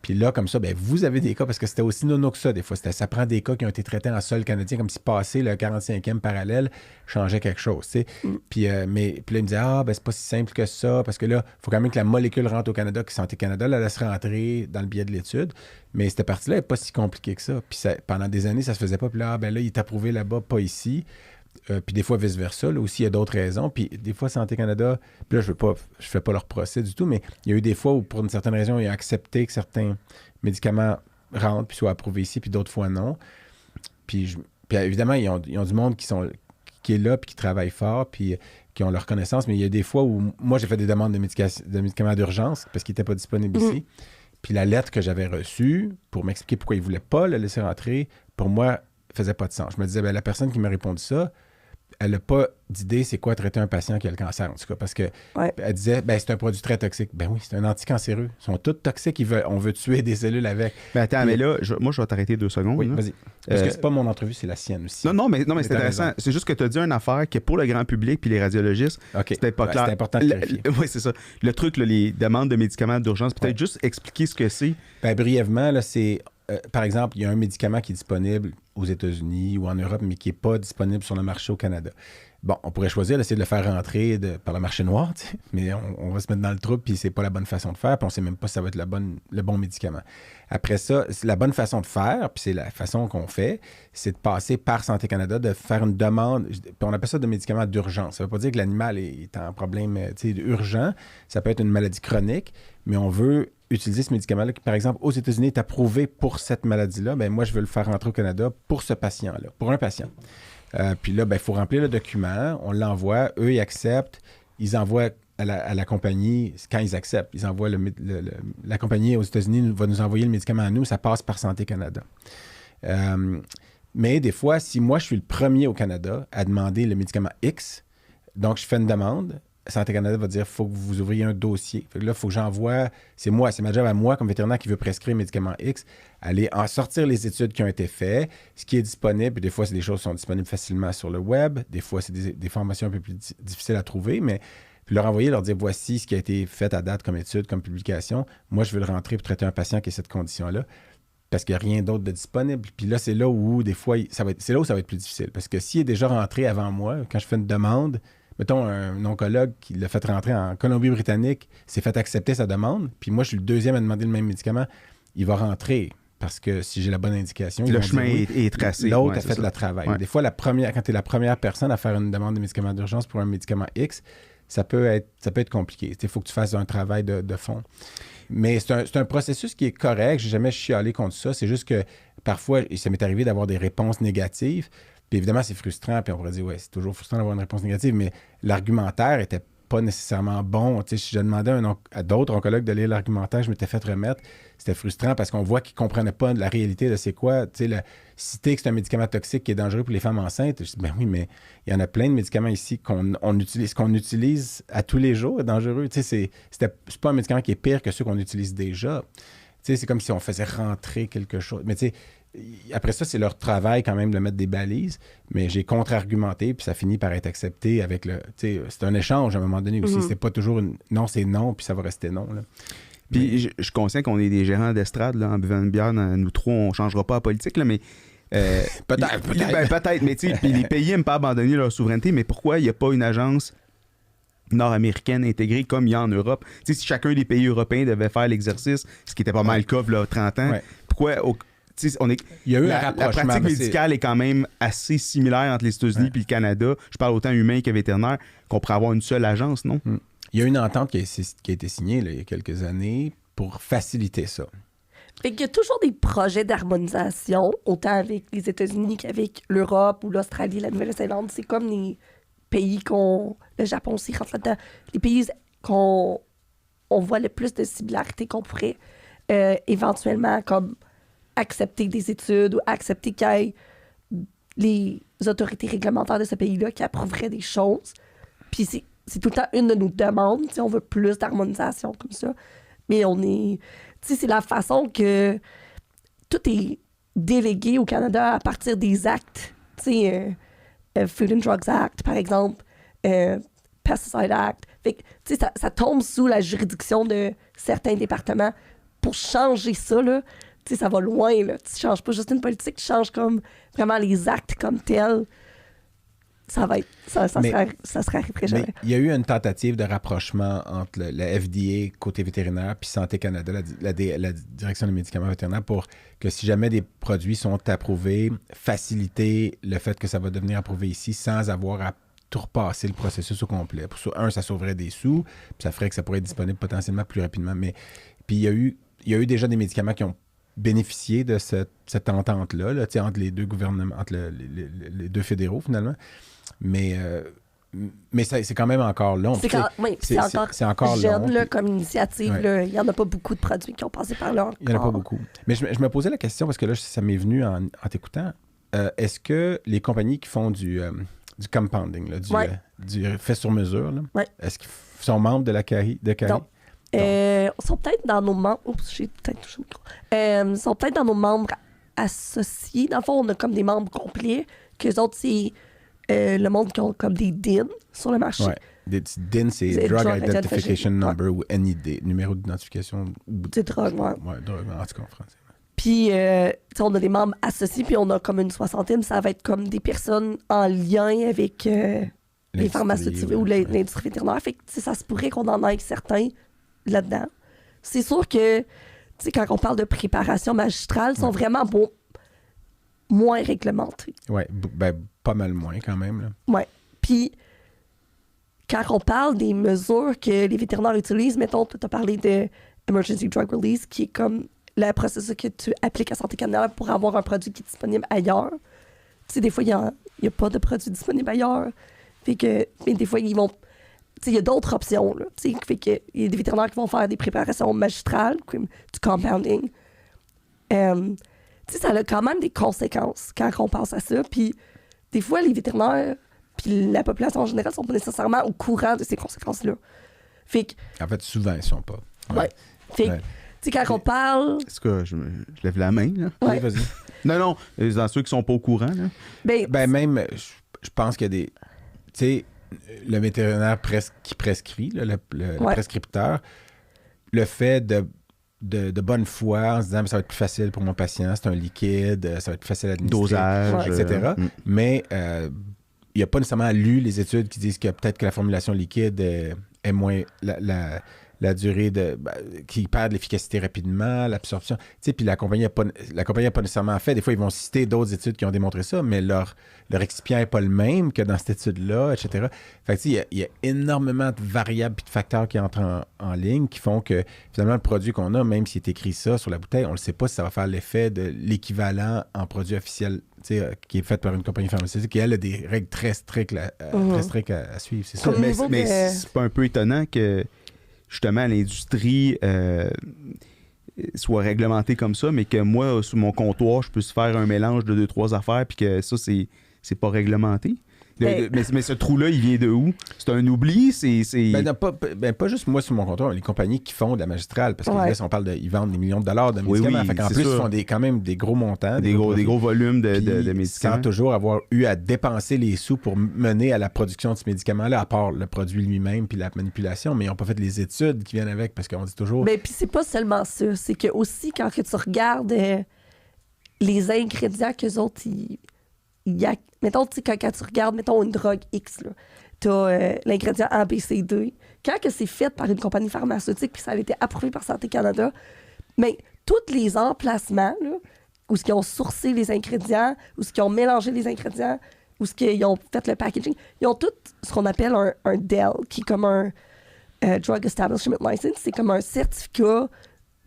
Puis là, comme ça, vous avez des cas, parce que c'était aussi nono que ça, des fois. Ça prend des cas qui ont été traités en sol canadien, comme si passer le 45e parallèle changeait quelque chose, tu sais. Puis là, il me disait, c'est pas si simple que ça, parce que là, il faut quand même que la molécule rentre au Canada, que Santé Canada la laisse rentrer dans le biais de l'étude. Mais cette partie-là n'est pas si compliquée que ça. Puis pendant des années, ça se faisait pas. Puis là, il est approuvé là-bas, pas ici. Puis des fois, vice-versa. Là aussi, il y a d'autres raisons. Puis des fois, Santé Canada, puis là, je fais pas leur procès du tout, mais il y a eu des fois où, pour une certaine raison, ils ont accepté que certains médicaments rentrent puis soient approuvés ici, puis d'autres fois non. Puis évidemment, ils ont du monde qui est là, puis qui travaille fort, puis qui ont leur connaissance. Mais il y a des fois où, moi, j'ai fait des demandes de médicaments d'urgence parce qu'ils n'étaient pas disponibles ici. Puis la lettre que j'avais reçue pour m'expliquer pourquoi ils ne voulaient pas le laisser rentrer, pour moi, faisait pas de sens. Je me disais, la personne qui m'a répondu ça, elle n'a pas d'idée c'est quoi traiter un patient qui a le cancer, en tout cas, parce qu'elle disait, c'est un produit très toxique. Ben oui, c'est un anticancéreux. Ils sont tous toxiques, on veut tuer des cellules avec. Mais attends, mais là, moi, je vais t'arrêter 2 secondes. Oui, là. vas-y. Parce que c'est pas mon entrevue, c'est la sienne aussi. Non, mais c'est intéressant. Raison. C'est juste que tu as dit une affaire qui est pour le grand public puis les radiologistes, c'était pas clair. C'est important de clarifier. Oui, c'est ça. Le truc, là, les demandes de médicaments d'urgence, peut-être juste expliquer ce que c'est. Ben, brièvement, là, c'est... par exemple, il y a un médicament qui est disponible aux États-Unis ou en Europe, mais qui n'est pas disponible sur le marché au Canada. Bon, on pourrait choisir d'essayer de le faire rentrer par le marché noir, mais on va se mettre dans le trou, puis c'est pas la bonne façon de faire, puis on sait même pas si ça va être le bon médicament. Après ça, la bonne façon de faire, puis c'est la façon qu'on fait, c'est de passer par Santé Canada, de faire une demande, puis on appelle ça de médicaments d'urgence. Ça veut pas dire que l'animal est en problème urgent, ça peut être une maladie chronique, mais on veut utiliser ce médicament-là qui, par exemple, aux États-Unis est approuvé pour cette maladie-là, bien, moi, je veux le faire rentrer au Canada pour ce patient-là, pour un patient. Puis là, il faut remplir le document, on l'envoie, eux, ils acceptent, ils envoient à la compagnie, quand ils acceptent, ils envoient la compagnie aux États-Unis va nous envoyer le médicament à nous, ça passe par Santé Canada. Mais des fois, si moi, je suis le premier au Canada à demander le médicament X, donc je fais une demande, Santé Canada va dire, il faut que vous ouvriez un dossier. Fait que là, il faut que j'envoie, c'est ma job à moi, comme vétérinaire qui veut prescrire le médicament X, aller en sortir les études qui ont été faites, ce qui est disponible. Des fois, c'est des choses qui sont disponibles facilement sur le web. Des fois, c'est des formations un peu plus difficiles à trouver, mais puis leur envoyer, leur dire, voici ce qui a été fait à date comme étude, comme publication. Moi, je veux le rentrer pour traiter un patient qui a cette condition-là, parce qu'il n'y a rien d'autre de disponible. Puis là, c'est là où, des fois, c'est là où ça va être plus difficile. Parce que s'il est déjà rentré avant moi, quand je fais une demande, mettons, un oncologue qui l'a fait rentrer en Colombie-Britannique s'est fait accepter sa demande, puis moi, je suis le deuxième à demander le même médicament, il va rentrer parce que si j'ai la bonne indication... Le chemin est tracé. L'autre a fait le travail. Ouais. Des fois, quand tu es la première personne à faire une demande de médicament d'urgence pour un médicament X, ça peut être compliqué. Il faut que tu fasses un travail de fond. Mais c'est un processus qui est correct. Je n'ai jamais chialé contre ça. C'est juste que parfois, ça m'est arrivé d'avoir des réponses négatives. Puis évidemment, c'est frustrant, puis on pourrait dire, ouais, c'est toujours frustrant d'avoir une réponse négative, mais l'argumentaire était pas nécessairement bon. Tu sais, si je demandais à d'autres oncologues de lire l'argumentaire, je m'étais fait remettre, c'était frustrant parce qu'on voit qu'ils ne comprenaient pas la réalité de c'est quoi. Tu sais, citer que c'est un médicament toxique qui est dangereux pour les femmes enceintes, je dis, ben oui, mais il y en a plein de médicaments ici qu'on utilise à tous les jours est dangereux. Tu sais, c'est pas un médicament qui est pire que ceux qu'on utilise déjà. Tu sais, c'est comme si on faisait rentrer quelque chose. Mais tu sais, après ça, c'est leur travail quand même de mettre des balises, mais j'ai contre-argumenté, puis ça finit par être accepté avec le... Tu sais, c'est un échange à un moment donné aussi. C'est pas toujours non, c'est non, puis ça va rester non. Là. Puis je suis conscient qu'on est des gérants d'estrade, là, en buvant une bière, nous trois, on changera pas la politique, là, mais... peut-être, mais tu sais, puis les pays n'aiment pas abandonner leur souveraineté, mais pourquoi il n'y a pas une agence nord-américaine intégrée comme il y a en Europe? Tu sais, si chacun des pays européens devait faire l'exercice, ce qui n'était pas mal le cas, là, 30 ans, pourquoi... Il y a eu la pratique médicale est quand même assez similaire entre les États-Unis et le Canada. Je parle autant humain que vétérinaire, qu'on pourrait avoir une seule agence, non? Il y a une entente qui a été signée là, il y a quelques années pour faciliter ça. Fait qu'il y a toujours des projets d'harmonisation, autant avec les États-Unis qu'avec l'Europe ou l'Australie, la Nouvelle-Zélande. C'est comme les pays le Japon aussi rentre là-dedans. Les pays qu'on voit le plus de similarité qu'on pourrait éventuellement comme accepter des études ou accepter qu'il y ait les autorités réglementaires de ce pays-là qui approuveraient des choses. Puis c'est tout le temps une de nos demandes. On veut plus d'harmonisation comme ça. Mais c'est la façon que tout est délégué au Canada à partir des actes. Food and Drugs Act, par exemple, Pesticide Act. Fait que, ça tombe sous la juridiction de certains départements. Pour changer ça, là, ça va loin, là. Tu changes pas juste une politique, tu changes comme vraiment les actes comme tels. Ça serait arrivé jamais. Mais il y a eu une tentative de rapprochement entre la FDA côté vétérinaire puis Santé Canada, la direction des médicaments vétérinaires, pour que si jamais des produits sont approuvés, faciliter le fait que ça va devenir approuvé ici sans avoir à tout repasser le processus au complet. Ça sauverait des sous, puis ça ferait que ça pourrait être disponible potentiellement plus rapidement. Mais puis il y a eu déjà des médicaments qui ont bénéficié de cette entente-là, là, entre les deux gouvernements, entre les deux fédéraux, finalement. Mais c'est quand même encore long. C'est encore jeune là, comme initiative. Il n'y en a pas beaucoup de produits qui ont passé par là encore. Il n'y en a pas beaucoup. Mais je me posais la question, parce que là, ça m'est venu en t'écoutant. Est-ce que les compagnies qui font de du compounding, là, du fait sur mesure. Là. Ouais. Est-ce qu'ils sont membres de la CARI? Non. Ils sont peut-être dans nos membres. Oups, j'ai peut-être touché le micro. Ils sont peut-être dans nos membres associés. Dans le fond, on a comme des membres complets. Qu'eux autres, c'est le monde qui ont comme des DIN sur le marché. Ouais. Des DIN, c'est Drug Identification Number ou NID, numéro d'identification. C'est drogue, ouais. Ouais, drogue, en tout cas en français. Puis, on a des membres associés, puis on a comme une 60aine. Ça va être comme des personnes en lien avec les pharmaceutiques ou l'industrie vétérinaire. Fait que ça se pourrait qu'on en ait certains là-dedans. C'est sûr que, quand on parle de préparation magistrale, ils sont vraiment moins réglementés. Oui, pas mal moins quand même. Là. Oui. Puis, quand on parle des mesures que les vétérinaires utilisent, mettons, tu as parlé de Emergency Drug Release, qui est comme le processus que tu appliques à Santé Canada pour avoir un produit qui est disponible ailleurs. Tu sais, des fois, il n'y a pas de produit disponible ailleurs. Fait que, mais des fois, ils vont... Tu sais, il y a d'autres options, là. Tu sais, fait que il y a des vétérinaires qui vont faire des préparations magistrales, comme du compounding. Tu sais, ça a quand même des conséquences quand on pense à ça. Puis, des fois, les vétérinaires puis la population en général sont pas nécessairement au courant de ces conséquences-là. Fait que... En fait, souvent, ils sont pas. Ouais. Fait que, tu sais, quand on parle... Est-ce que je lève la main, là? Oui, vas-y. Non, dans ceux qui sont pas au courant, là. Ben même, je pense qu'il y a des... Tu sais, le vétérinaire qui prescrit, là, le prescripteur, le fait de bonne foi en se disant ça va être plus facile pour mon patient, c'est un liquide, ça va être plus facile à administrer, dosage, etc. Mais il n'a pas nécessairement lu les études qui disent que peut-être que la formulation liquide est moins... La durée qui perd l'efficacité rapidement, l'absorption. Tu sais, puis la compagnie n'a pas nécessairement fait. Des fois, ils vont citer d'autres études qui ont démontré ça, mais leur excipient n'est pas le même que dans cette étude-là, etc. Fait que, tu sais, il y a énormément de variables et de facteurs qui entrent en ligne qui font que, finalement, le produit qu'on a, même s'il est écrit ça sur la bouteille, on ne le sait pas si ça va faire l'effet de l'équivalent en produit officiel, tu sais, qui est fait par une compagnie pharmaceutique. Et elle a des règles très strictes à suivre. C'est ça. Mais c'est pas un peu étonnant que justement l'industrie soit réglementée comme ça, mais que moi, sous mon comptoir, je puisse faire un mélange de 2-3 affaires, puis que ça, c'est pas réglementé. Mais ce trou-là, il vient de où? C'est un oubli? Pas juste moi sur mon comptoir, les compagnies qui font de la magistrale, parce que là, si on parle ils vendent des millions de dollars de médicaments. Fait qu'en plus, ils font quand même des gros montants. Des gros volumes de médicaments. Sans toujours avoir eu à dépenser les sous pour mener à la production de ce médicament-là, à part le produit lui-même puis la manipulation, mais ils n'ont pas fait les études qui viennent avec, parce qu'on dit toujours... Mais puis c'est pas seulement ça, c'est que aussi, quand que tu regardes les ingrédients qu'eux autres, mettons, tu sais, quand tu regardes, mettons, une drogue X, tu as l'ingrédient ABCD. Quand que c'est fait par une compagnie pharmaceutique puis ça a été approuvé par Santé Canada, mais tous les emplacements, là, où ils ont sourcé les ingrédients, où ils ont mélangé les ingrédients, où ils ont fait le packaging, ils ont tout ce qu'on appelle un DEL, qui est comme un Drug Establishment License. C'est comme un certificat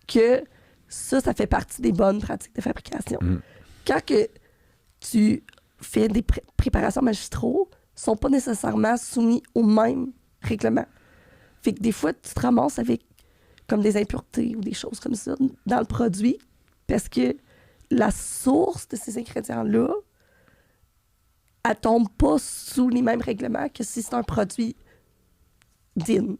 que ça fait partie des bonnes pratiques de fabrication. Quand que tu fais des préparations magistraux, sont pas nécessairement soumis au même règlement. Fait que des fois, tu te ramasses avec comme des impuretés ou des choses comme ça dans le produit parce que la source de ces ingrédients-là, elle tombe pas sous les mêmes règlements que si c'est un produit DIN.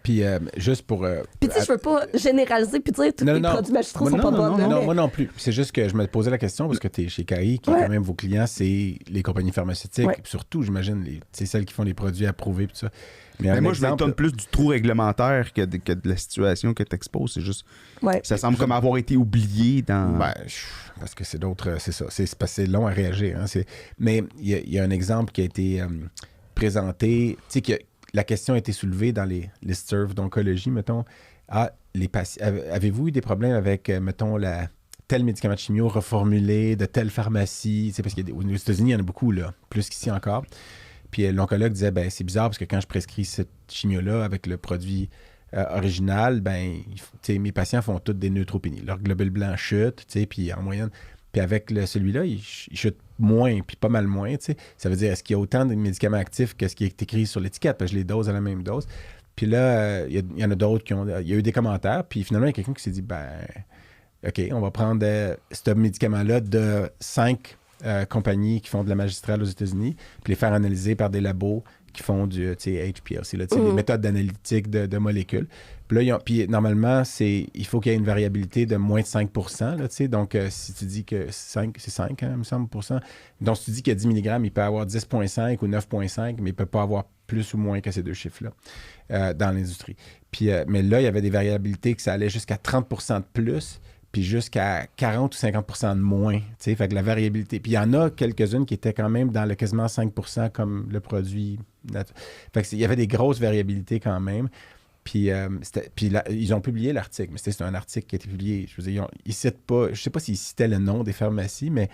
Puis juste pour... Puis tu sais, je veux pas généraliser puis dire que tous les produits magistraux sont pas bons. Non, moi non plus. C'est juste que je me posais la question parce que tu es chez CAI, qui est quand même vos clients, c'est les compagnies pharmaceutiques. Puis surtout, j'imagine, c'est celles qui font les produits approuvés puis tout ça. Mais moi, je m'étonne plus du trou réglementaire que de la situation que tu exposes. C'est juste... Ça semble comme avoir été oublié dans... Parce que c'est d'autres... C'est ça. C'est parce que c'est long à réagir. Hein, mais il y a un exemple qui a été présenté, tu sais, que la question a été soulevée dans les listservs d'oncologie, mettons. Avez-vous eu des problèmes avec, mettons, tel médicament de chimio reformulé de telle pharmacie? C'est parce qu'aux États-Unis, il y en a beaucoup, là, plus qu'ici encore. Puis l'oncologue disait, c'est bizarre parce que quand je prescris cette chimio-là avec le produit original, mes patients font toutes des neutropénies. Leur globule blanc chute, puis en moyenne... Puis avec celui-là, il chute moins, puis pas mal moins. T'sais. Ça veut dire, est-ce qu'il y a autant de médicaments actifs que ce qui est écrit sur l'étiquette? Parce que je les dose à la même dose. Puis là, il y en a d'autres qui ont... Il y a eu des commentaires, puis finalement, il y a quelqu'un qui s'est dit, OK, on va prendre ce médicament-là de 5 compagnies qui font de la magistrale aux États-Unis, puis les faire analyser par des labos qui font du HPLC, là, des méthodes d'analytique de molécules. Puis là, normalement, il faut qu'il y ait une variabilité de moins de 5 là, donc, si tu dis que 5, c'est 5, hein, il me semble, donc, si tu dis qu'il y a 10 mg, il peut avoir 10,5 ou 9,5, mais il ne peut pas avoir plus ou moins que ces deux chiffres-là dans l'industrie. Puis, mais là, il y avait des variabilités que ça allait jusqu'à 30 de plus, puis jusqu'à 40 ou 50 de moins. Fait que la variabilité. Puis il y en a quelques-unes qui étaient quand même dans le quasiment 5 comme le produit. Fait que il y avait des grosses variabilités quand même. Puis, là, ils ont publié l'article, mais c'était un article qui a été publié. Je veux dire, ils citent pas, je ne sais pas s'ils citaient le nom des pharmacies, mais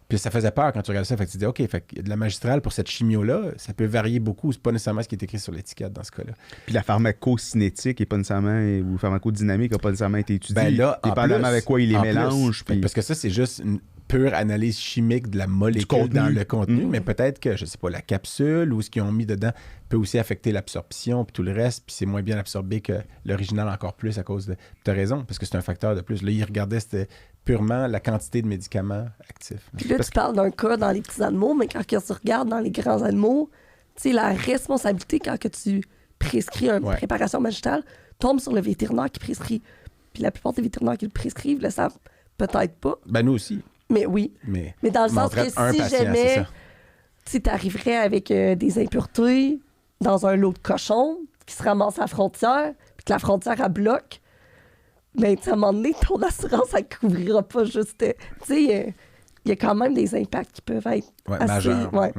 puis ça faisait peur quand tu regardais ça. Fait que tu dis, OK, fait que de la magistrale pour cette chimio-là, ça peut varier beaucoup. C'est pas nécessairement ce qui est écrit sur l'étiquette dans ce cas-là. Puis la pharmacocinétique n'est pas nécessairement, ou pharmacodynamique n'a pas nécessairement été étudiée. Ben là, dépendamment avec quoi ils les mélangent. Puis... Parce que ça, c'est juste une pure analyse chimique de la molécule dans le contenu, mais peut-être que, je sais pas, la capsule ou ce qu'ils ont mis dedans peut aussi affecter l'absorption puis tout le reste, puis c'est moins bien absorbé que l'original encore plus à cause de... Tu as raison, parce que c'est un facteur de plus. Là, ils regardaient, c'était purement la quantité de médicaments actifs. Puis là, tu parles d'un cas dans les petits animaux, mais quand tu regardes dans les grands animaux, tu sais, la responsabilité quand que tu prescris une préparation magistrale tombe sur le vétérinaire qui prescrit. Puis la plupart des vétérinaires qui le prescrivent le savent peut-être pas. Ben nous aussi. Mais oui. Mais dans le sens que si jamais tu arriverais avec des impuretés dans un lot de cochons qui se ramassent à la frontière, puis que la frontière, elle bloque, bien, à un moment donné, ton assurance, elle ne couvrira pas juste... Tu sais, il y a quand même des impacts qui peuvent être assez... majeurs. Ouais.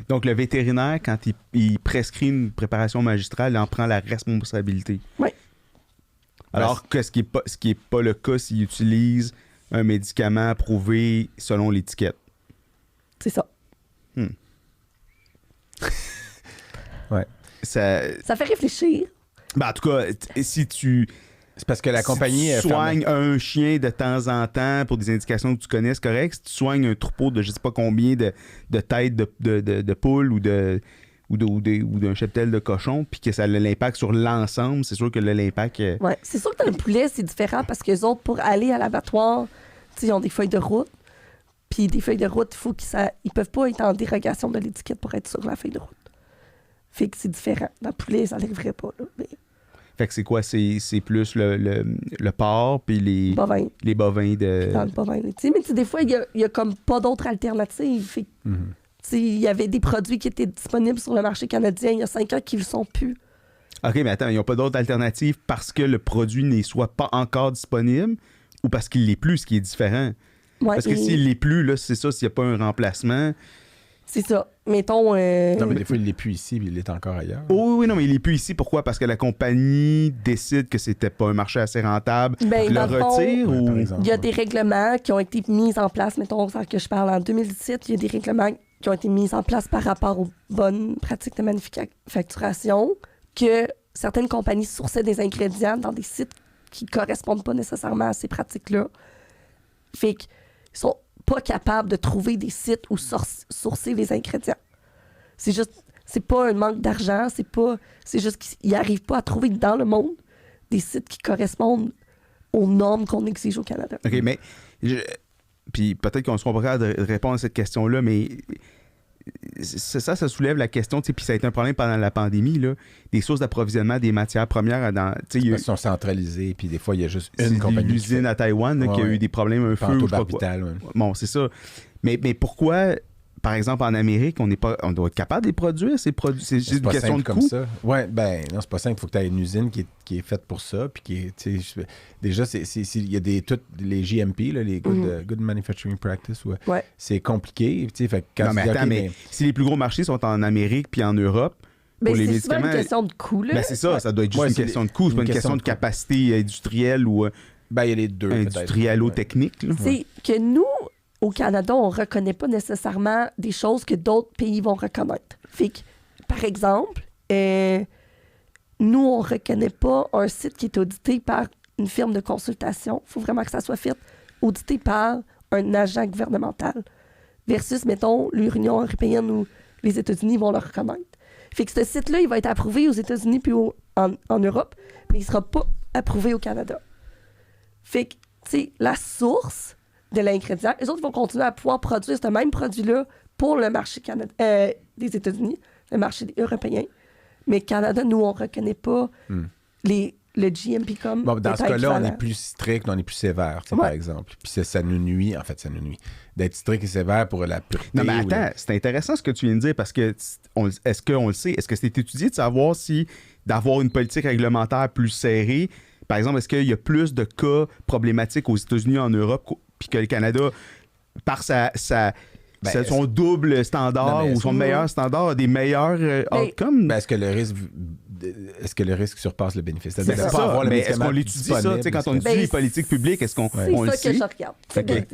Donc, le vétérinaire, quand il prescrit une préparation magistrale, il en prend la responsabilité. Oui. Alors que ce qui est pas le cas s'il utilise un médicament approuvé selon l'étiquette. C'est ça. Ouais. Ça fait réfléchir. Ben, en tout cas, si tu... C'est parce que la compagnie... Si tu soignes un chien de temps en temps pour des indications que tu connais, c'est correct. Si tu soignes un troupeau de je sais pas combien de têtes de poules ou d'un cheptel de cochon, puis que ça a l'impact sur l'ensemble, c'est sûr que l'impact... Oui, c'est sûr que dans le poulet, c'est différent parce que les autres, pour aller à l'abattoir, ils ont des feuilles de route. Puis des feuilles de route, ils peuvent pas être en dérogation de l'étiquette pour être sur la feuille de route. Fait que c'est différent. Dans le poulet, ça n'arriverait pas. Là, mais... Fait que c'est quoi? C'est plus le porc puis les bovins de... Dans le bovin. Mais des fois, il y a comme pas d'autres alternatives. Fait que, il y avait des produits qui étaient disponibles sur le marché canadien il y a 5 ans qui ne le sont plus. OK, mais attends, ils n'ont pas d'autres alternatives parce que le produit n'est soit pas encore disponible ou parce qu'il l'est plus, ce qui est différent? Ouais, parce que s'il l'est plus, là, c'est ça, s'il n'y a pas un remplacement... C'est ça. Mettons... Non, mais des fois, il l'est plus ici, mais il est encore ailleurs. Oui, non, mais il l'est plus ici. Pourquoi? Parce que la compagnie décide que c'était pas un marché assez rentable. Ben, il le retire ou... Il y a des règlements qui ont été mis en place, mettons, que je parle en 2017, il y a des règlements qui ont été mis en place par rapport aux bonnes pratiques de manufacturation, que certaines compagnies sourçaient des ingrédients dans des sites qui ne correspondent pas nécessairement à ces pratiques-là. Fait qu'ils sont pas capables de trouver des sites où sourcer les ingrédients. C'est pas un manque d'argent, c'est juste qu'ils n'arrivent pas à trouver dans le monde des sites qui correspondent aux normes qu'on exige au Canada. OK, mais puis peut-être qu'on ne sera pas capable de répondre à cette question-là, mais ça soulève la question, puis ça a été un problème pendant la pandémie, là, des sources d'approvisionnement des matières premières. Ils sont centralisés, puis des fois, il y a juste une compagnie. L'usine à Taïwan qui a eu des problèmes, un feu. Ou Bon, c'est ça. Mais pourquoi, par exemple, en Amérique, on doit être capable de les produire, ces produits? C'est juste une question de coût. Comme ça. Oui, ben non, c'est pas simple. Il faut que tu aies une usine qui est faite pour ça. Puis déjà, il y a toutes les GMP, là, les Good Manufacturing Practice. C'est compliqué. Fait que non, mais attends, mais si les plus gros marchés sont en Amérique puis en Europe, pour les médicaments... C'est une question de coût, là. Ben c'est ça, ça doit être juste une question de coût. C'est pas une question de capacité industrielle ou... Ben, il y a les deux, industriello-technique. C'est que nous... Au Canada, on ne reconnaît pas nécessairement des choses que d'autres pays vont reconnaître. Fait que, par exemple, nous, on ne reconnaît pas un site qui est audité par une firme de consultation. Il faut vraiment que ça soit fait audité par un agent gouvernemental. Versus, mettons, l'Union européenne ou les États-Unis vont le reconnaître. Fait que ce site-là, il va être approuvé aux États-Unis puis en Europe, mais il ne sera pas approuvé au Canada. Fait que, tu sais, la source de l'ingrédient. Les autres vont continuer à pouvoir produire ce même produit-là pour le marché des États-Unis, le marché européen. Mais Canada, nous, on ne reconnaît pas le GMP comme... Bon, dans ce cas-là, équivalent. on est plus strict, on est plus sévère, par exemple. Puis ça nous nuit, d'être strict et sévère pour la pureté. Non, mais attends, c'est intéressant ce que tu viens de dire parce que est-ce qu'on le sait? Est-ce que c'est étudié de savoir si d'avoir une politique réglementaire plus serrée, par exemple, est-ce qu'il y a plus de cas problématiques aux États-Unis en Europe puis que le Canada, par son double standard ou son meilleur standard, a des meilleurs outcomes? Est-ce que le risque surpasse le bénéfice? C'est-à-dire de pas avoir le mais est-ce qu'on médicament l'étudie ça? disponible, Quand on étudie les politiques publiques, est-ce qu'on on le C'est ça sait? que je regarde.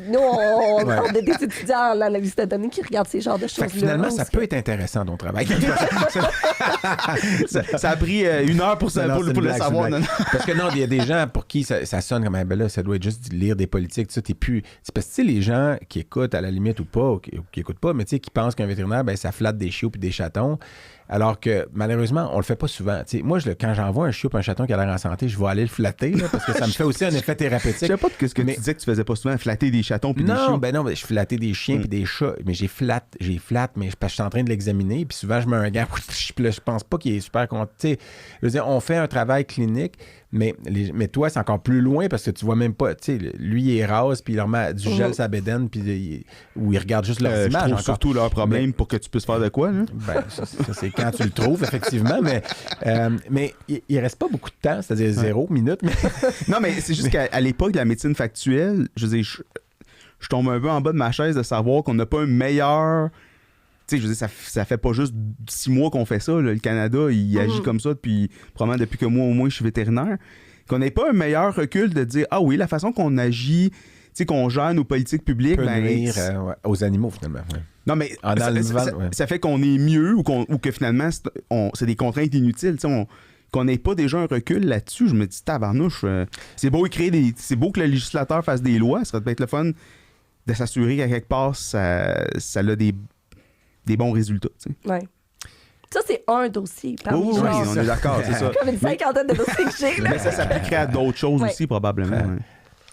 Nous, on a des étudiants en analyse de données qui regardent ces genres de choses-là. Finalement, ça peut être intéressant, ton travail. Ça a pris 1 heure pour le savoir. Non. Parce que non, il y a des gens pour qui ça sonne comme là, ça doit être juste lire des politiques. Tu sais, t'es plus... C'est parce que tu sais, les gens qui écoutent à la limite ou pas, ou qui écoutent pas, mais tu sais, qui pensent qu'un vétérinaire, ça flatte des chiots puis des chatons. Alors que, malheureusement, on le fait pas souvent. T'sais, moi, quand j'envoie un chiot et un chaton qui a l'air en santé, je vais aller le flatter là, parce que ça me fait aussi un effet thérapeutique. Je sais pas ce que tu disais que tu faisais pas souvent, flatter des chatons puis des chiens. Non, je flattais des chiens puis des chats, mais j'ai flatte, mais parce que je suis en train de l'examiner, puis souvent, je mets un gant, je pense pas qu'il est super content. Je veux dire, on fait un travail clinique, mais toi, c'est encore plus loin parce que tu vois même pas, tu sais, lui, il est rase, puis il leur met du gel sur la bédaine, puis où il regarde juste leurs images. Je trouve surtout leur problème pour que tu puisses faire de quoi, là? Ça, c'est quand tu le trouves, effectivement, mais il reste pas beaucoup de temps, c'est-à-dire 0 minute. Mais... Non, mais c'est juste qu'à l'époque de la médecine factuelle, je veux dire, je tombe un peu en bas de ma chaise de savoir qu'on n'a pas un meilleur... Tu sais, je veux dire, ça fait pas juste 6 mois qu'on fait ça. Là. Le Canada, il agit comme ça probablement depuis que moi, au moins, je suis vétérinaire. Qu'on n'ait pas un meilleur recul de dire, ah oui, la façon qu'on agit, tu sais, qu'on gère nos politiques publiques... peut nuire aux animaux, finalement. Ouais. Non, mais ça fait qu'on est mieux ou que finalement, c'est des contraintes inutiles. Tu sais, qu'on n'ait pas déjà un recul là-dessus. Je me dis, tabarnouche, c'est beau c'est beau que le législateur fasse des lois. Ça serait peut-être le fun de s'assurer qu'à quelque part, ça a des bons résultats. Tu sais. Ouais. Ça, c'est un dossier. Oui, on est d'accord, c'est ça. Comme une cinquantaine de dossiers que j'ai. Mais ça s'appliquerait à d'autres choses aussi, probablement. Ouais.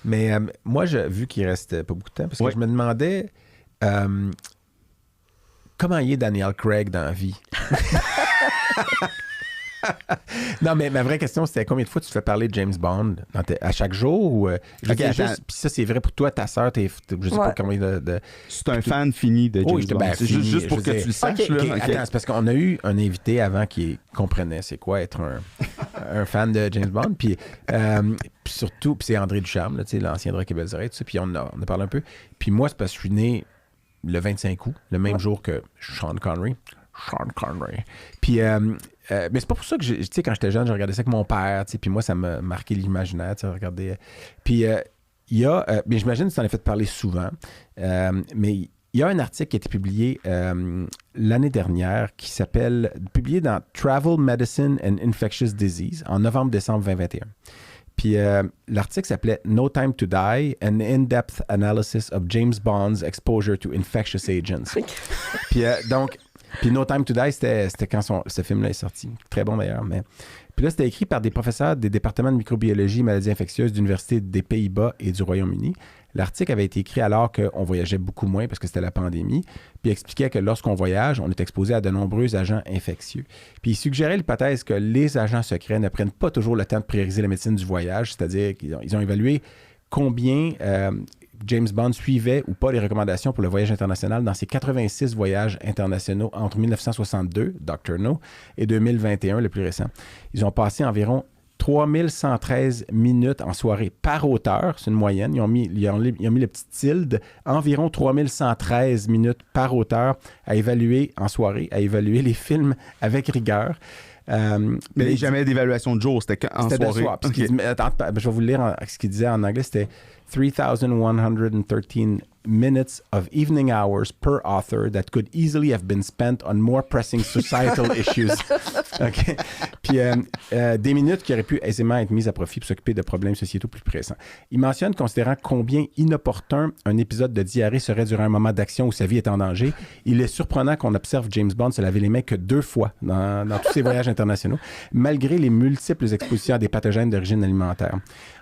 Mais moi, vu qu'il reste pas beaucoup de temps, parce que je me demandais comment il est Daniel Craig dans la vie. Non, mais ma vraie question, c'était combien de fois tu te fais parler de James Bond à chaque jour? Ou, puis ça, c'est vrai pour toi, ta sœur, je sais pas combien de... C'est un fan fini de James Bond. C'est juste pour que tu le saches. Là. Attends, c'est parce qu'on a eu un invité avant qui comprenait c'est quoi être un fan de James Bond. Puis surtout, c'est André Ducharme, là, l'ancien de Rock et Belles Oreilles, tout ça, puis on a parlé un peu. Puis moi, c'est parce que je suis né le 25 août, le même jour que Sean Connery. Puis... mais c'est pas pour ça que, tu sais, quand j'étais jeune, je regardais ça avec mon père, tu sais, puis moi, ça m'a marqué l'imaginaire, tu sais, regarder. Puis il y a, mais j'imagine que tu en as fait parler souvent, mais il y a un article qui a été publié l'année dernière publié dans Travel Medicine and Infectious Disease en novembre-décembre 2021. Puis l'article s'appelait No Time to Die, an in-depth analysis of James Bond's exposure to infectious agents. Puis Puis No Time to Die, c'était quand ce film-là est sorti. Très bon d'ailleurs. Puis là, c'était écrit par des professeurs des départements de microbiologie et maladies infectieuses d'universités des Pays-Bas et du Royaume-Uni. L'article avait été écrit alors qu'on voyageait beaucoup moins parce que c'était la pandémie. Puis il expliquait que lorsqu'on voyage, on est exposé à de nombreux agents infectieux. Puis il suggérait l'hypothèse que les agents secrets ne prennent pas toujours le temps de prioriser la médecine du voyage, c'est-à-dire qu'ils ont évalué combien... James Bond suivait ou pas les recommandations pour le voyage international dans ses 86 voyages internationaux entre 1962, Dr. No, et 2021, le plus récent. Ils ont passé environ 3113 minutes en soirée par auteur, c'est une moyenne. Ils ont mis le petit tilde, environ 3113 minutes par auteur à évaluer en soirée, à évaluer les films avec rigueur. Mais jamais d'évaluation de jour, c'était en soirée. De soir. Okay. Je vais vous lire ce qu'il disait en anglais, c'était 3,113 minutes of evening hours per author that could easily have been spent on more pressing societal issues. Okay. Puis des minutes qui auraient pu aisément être mises à profit pour s'occuper de problèmes sociétaux plus pressants. Il mentionne, considérant combien inopportun un épisode de diarrhée serait durant un moment d'action où sa vie est en danger, il est surprenant qu'on observe James Bond se laver les mains que 2 fois dans tous ses voyages internationaux, malgré les multiples expositions à des pathogènes d'origine alimentaire.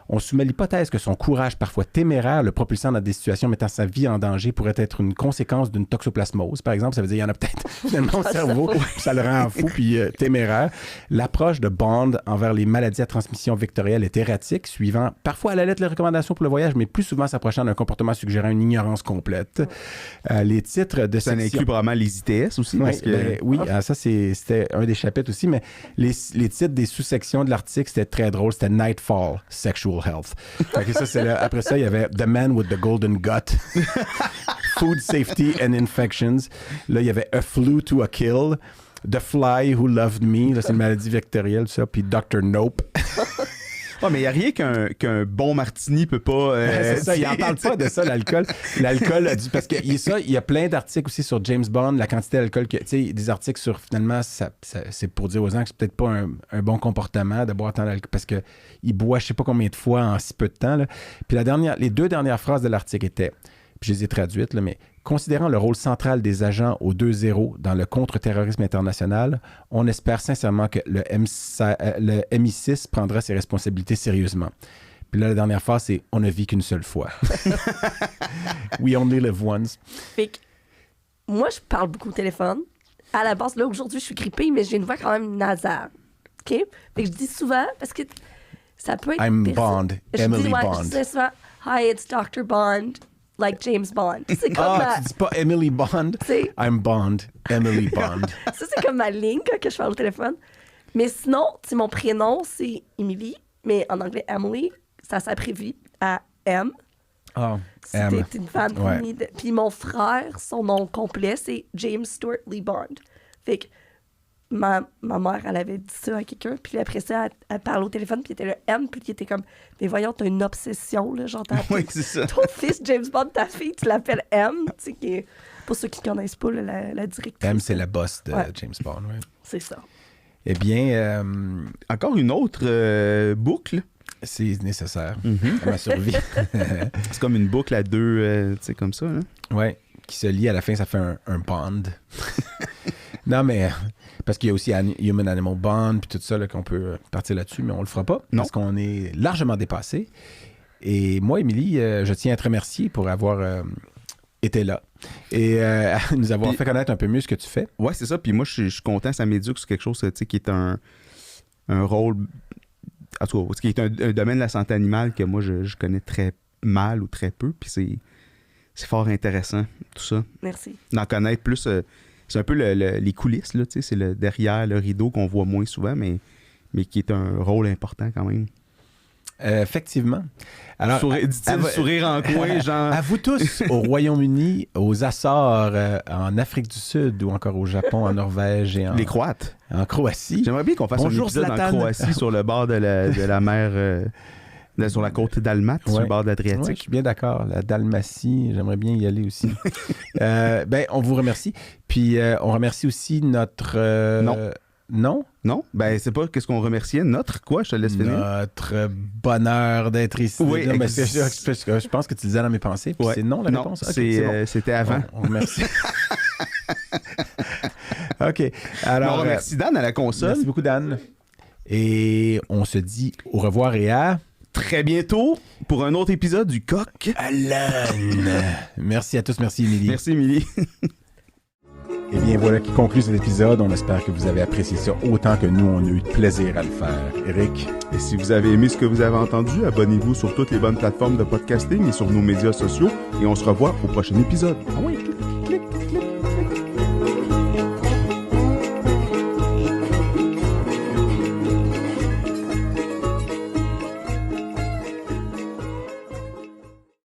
On soumet l'hypothèse que son courage parfois téméraire, le propulsant dans des situations mettant sa vie en danger, pourrait être une conséquence d'une toxoplasmose. Par exemple, ça veut dire qu'il y en a peut-être finalement au cerveau, puis ça le rend fou puis téméraire. L'approche de Bond envers les maladies à transmission vectorielle est erratique, suivant parfois à la lettre les recommandations pour le voyage, mais plus souvent s'approchant d'un comportement suggérant une ignorance complète. Les titres de Ça section... inclut probablement les ITS aussi. Parce que... oui, ça c'était un des chapitres aussi, mais les titres des sous-sections de l'article, c'était très drôle. C'était Nightfall, Sexual Health. Okay, après ça, il y avait The Man with the Golden Gut, Food Safety and Infections. Là, il y avait A Flu to a Kill, The Fly Who Loved Me, là, c'est une maladie vectorielle, tout ça, puis Dr. Nope. Oh, mais il n'y a rien qu'un bon martini peut pas... c'est ça, il n'en parle pas de ça, l'alcool. L'alcool, parce que il y a plein d'articles aussi sur James Bond, la quantité d'alcool, tu sais, des articles sur, finalement, c'est pour dire aux gens que c'est peut-être pas un bon comportement de boire tant d'alcool, parce qu'il boit je sais pas combien de fois en si peu de temps. Là. Puis les 2 dernières phrases de l'article étaient, puis je les ai traduites, là, mais considérant le rôle central des agents au 2-0 dans le contre-terrorisme international, on espère sincèrement que le MI6 prendra ses responsabilités sérieusement. Puis là, la dernière phrase, c'est « On ne vit qu'une seule fois ». We only live once. Fait que moi, je parle beaucoup au téléphone. À la base, là, aujourd'hui, je suis grippée, mais j'ai une voix quand même nasale. OK? Fait que je dis souvent, parce que ça peut être... I'm Bond, Emily Bond. Bond. Je dis souvent « Hi, it's Dr. Bond ». Like James Bond. C'est comme tu dis pas Emily Bond? C'est... I'm Bond, Emily Bond. Ça, c'est comme ma ligne quand je parle au téléphone. Mais sinon, mon prénom, c'est Emily, mais en anglais, Emily, ça s'abrevie à M. Oh, Si M. t'es une fan. Ouais. Puis mon frère, son nom complet, c'est James Stuart Lee Bond. Fait que ma mère, elle avait dit ça à quelqu'un, puis après ça, elle parlait au téléphone, puis il était le M, puis il était comme, mais voyons, t'as une obsession, là, j'entends. Oui, c'est ça. Ton fils, James Bond, ta fille, tu l'appelles M, tu sais, qui est, pour ceux qui connaissent pas, là, la directrice. M, c'est la boss de Ouais. James Bond, oui. C'est ça. Eh bien, Encore une autre boucle. c'est nécessaire à ma survie. C'est comme une boucle à 2, tu sais, comme ça. Hein? Oui, qui se lie à la fin, ça fait un bond. Non, mais parce qu'il y a aussi Human Animal Bond puis tout ça là, qu'on peut partir là-dessus, mais on le fera pas Non. parce qu'on est largement dépassé. Et moi, Émilie, je tiens à te remercier pour avoir été là et nous avoir fait connaître un peu mieux ce que tu fais. Ouais, c'est ça. Puis moi, je suis content, ça m'éduque sur quelque chose, tu sais, qui est un rôle, en tout cas, qui est un domaine de la santé animale que moi, je connais très mal ou très peu. Puis c'est fort intéressant, tout ça. Merci. D'en connaître plus. C'est un peu les coulisses, là, tu sais, c'est le derrière le rideau qu'on voit moins souvent, mais qui est un rôle important quand même. Effectivement. Alors, dit-il, sourire en coin, genre... À vous tous, au Royaume-Uni, aux Açores, en Afrique du Sud ou encore au Japon, en Norvège et Les Croates. en Croatie. J'aimerais bien qu'on fasse Bonjour, un épisode Zlatan. en Croatie sur le bord de la mer, sur la côte dalmate, sur Ouais. le bord de Ouais, je l'Adriatique. suis bien d'accord. La Dalmatie, j'aimerais bien y aller aussi. On vous remercie. Puis, on remercie aussi notre... Non. Non? Non? Ben, c'est pas qu'est-ce qu'on remerciait. Notre quoi? Je te laisse finir. Notre bonheur d'être ici. Oui, Non, mais je pense que tu le disais dans mes pensées. Puis Ouais. c'est non la Non, réponse? Ok, c'est, bon. c'était avant. On remercie. OK. Mais Alors, on remercie Dan à la console. merci beaucoup, Dan. Et on se dit au revoir et à... Très bientôt pour un autre épisode du Coq. Alan. Merci à tous. Merci, Émilie. Merci, Émilie. Et bien, voilà qui conclut cet épisode. On espère que vous avez apprécié ça autant que nous, on a eu de plaisir à le faire. Eric? Et si vous avez aimé ce que vous avez entendu, abonnez-vous sur toutes les bonnes plateformes de podcasting et sur nos médias sociaux. Et on se revoit au prochain épisode. Ah oui.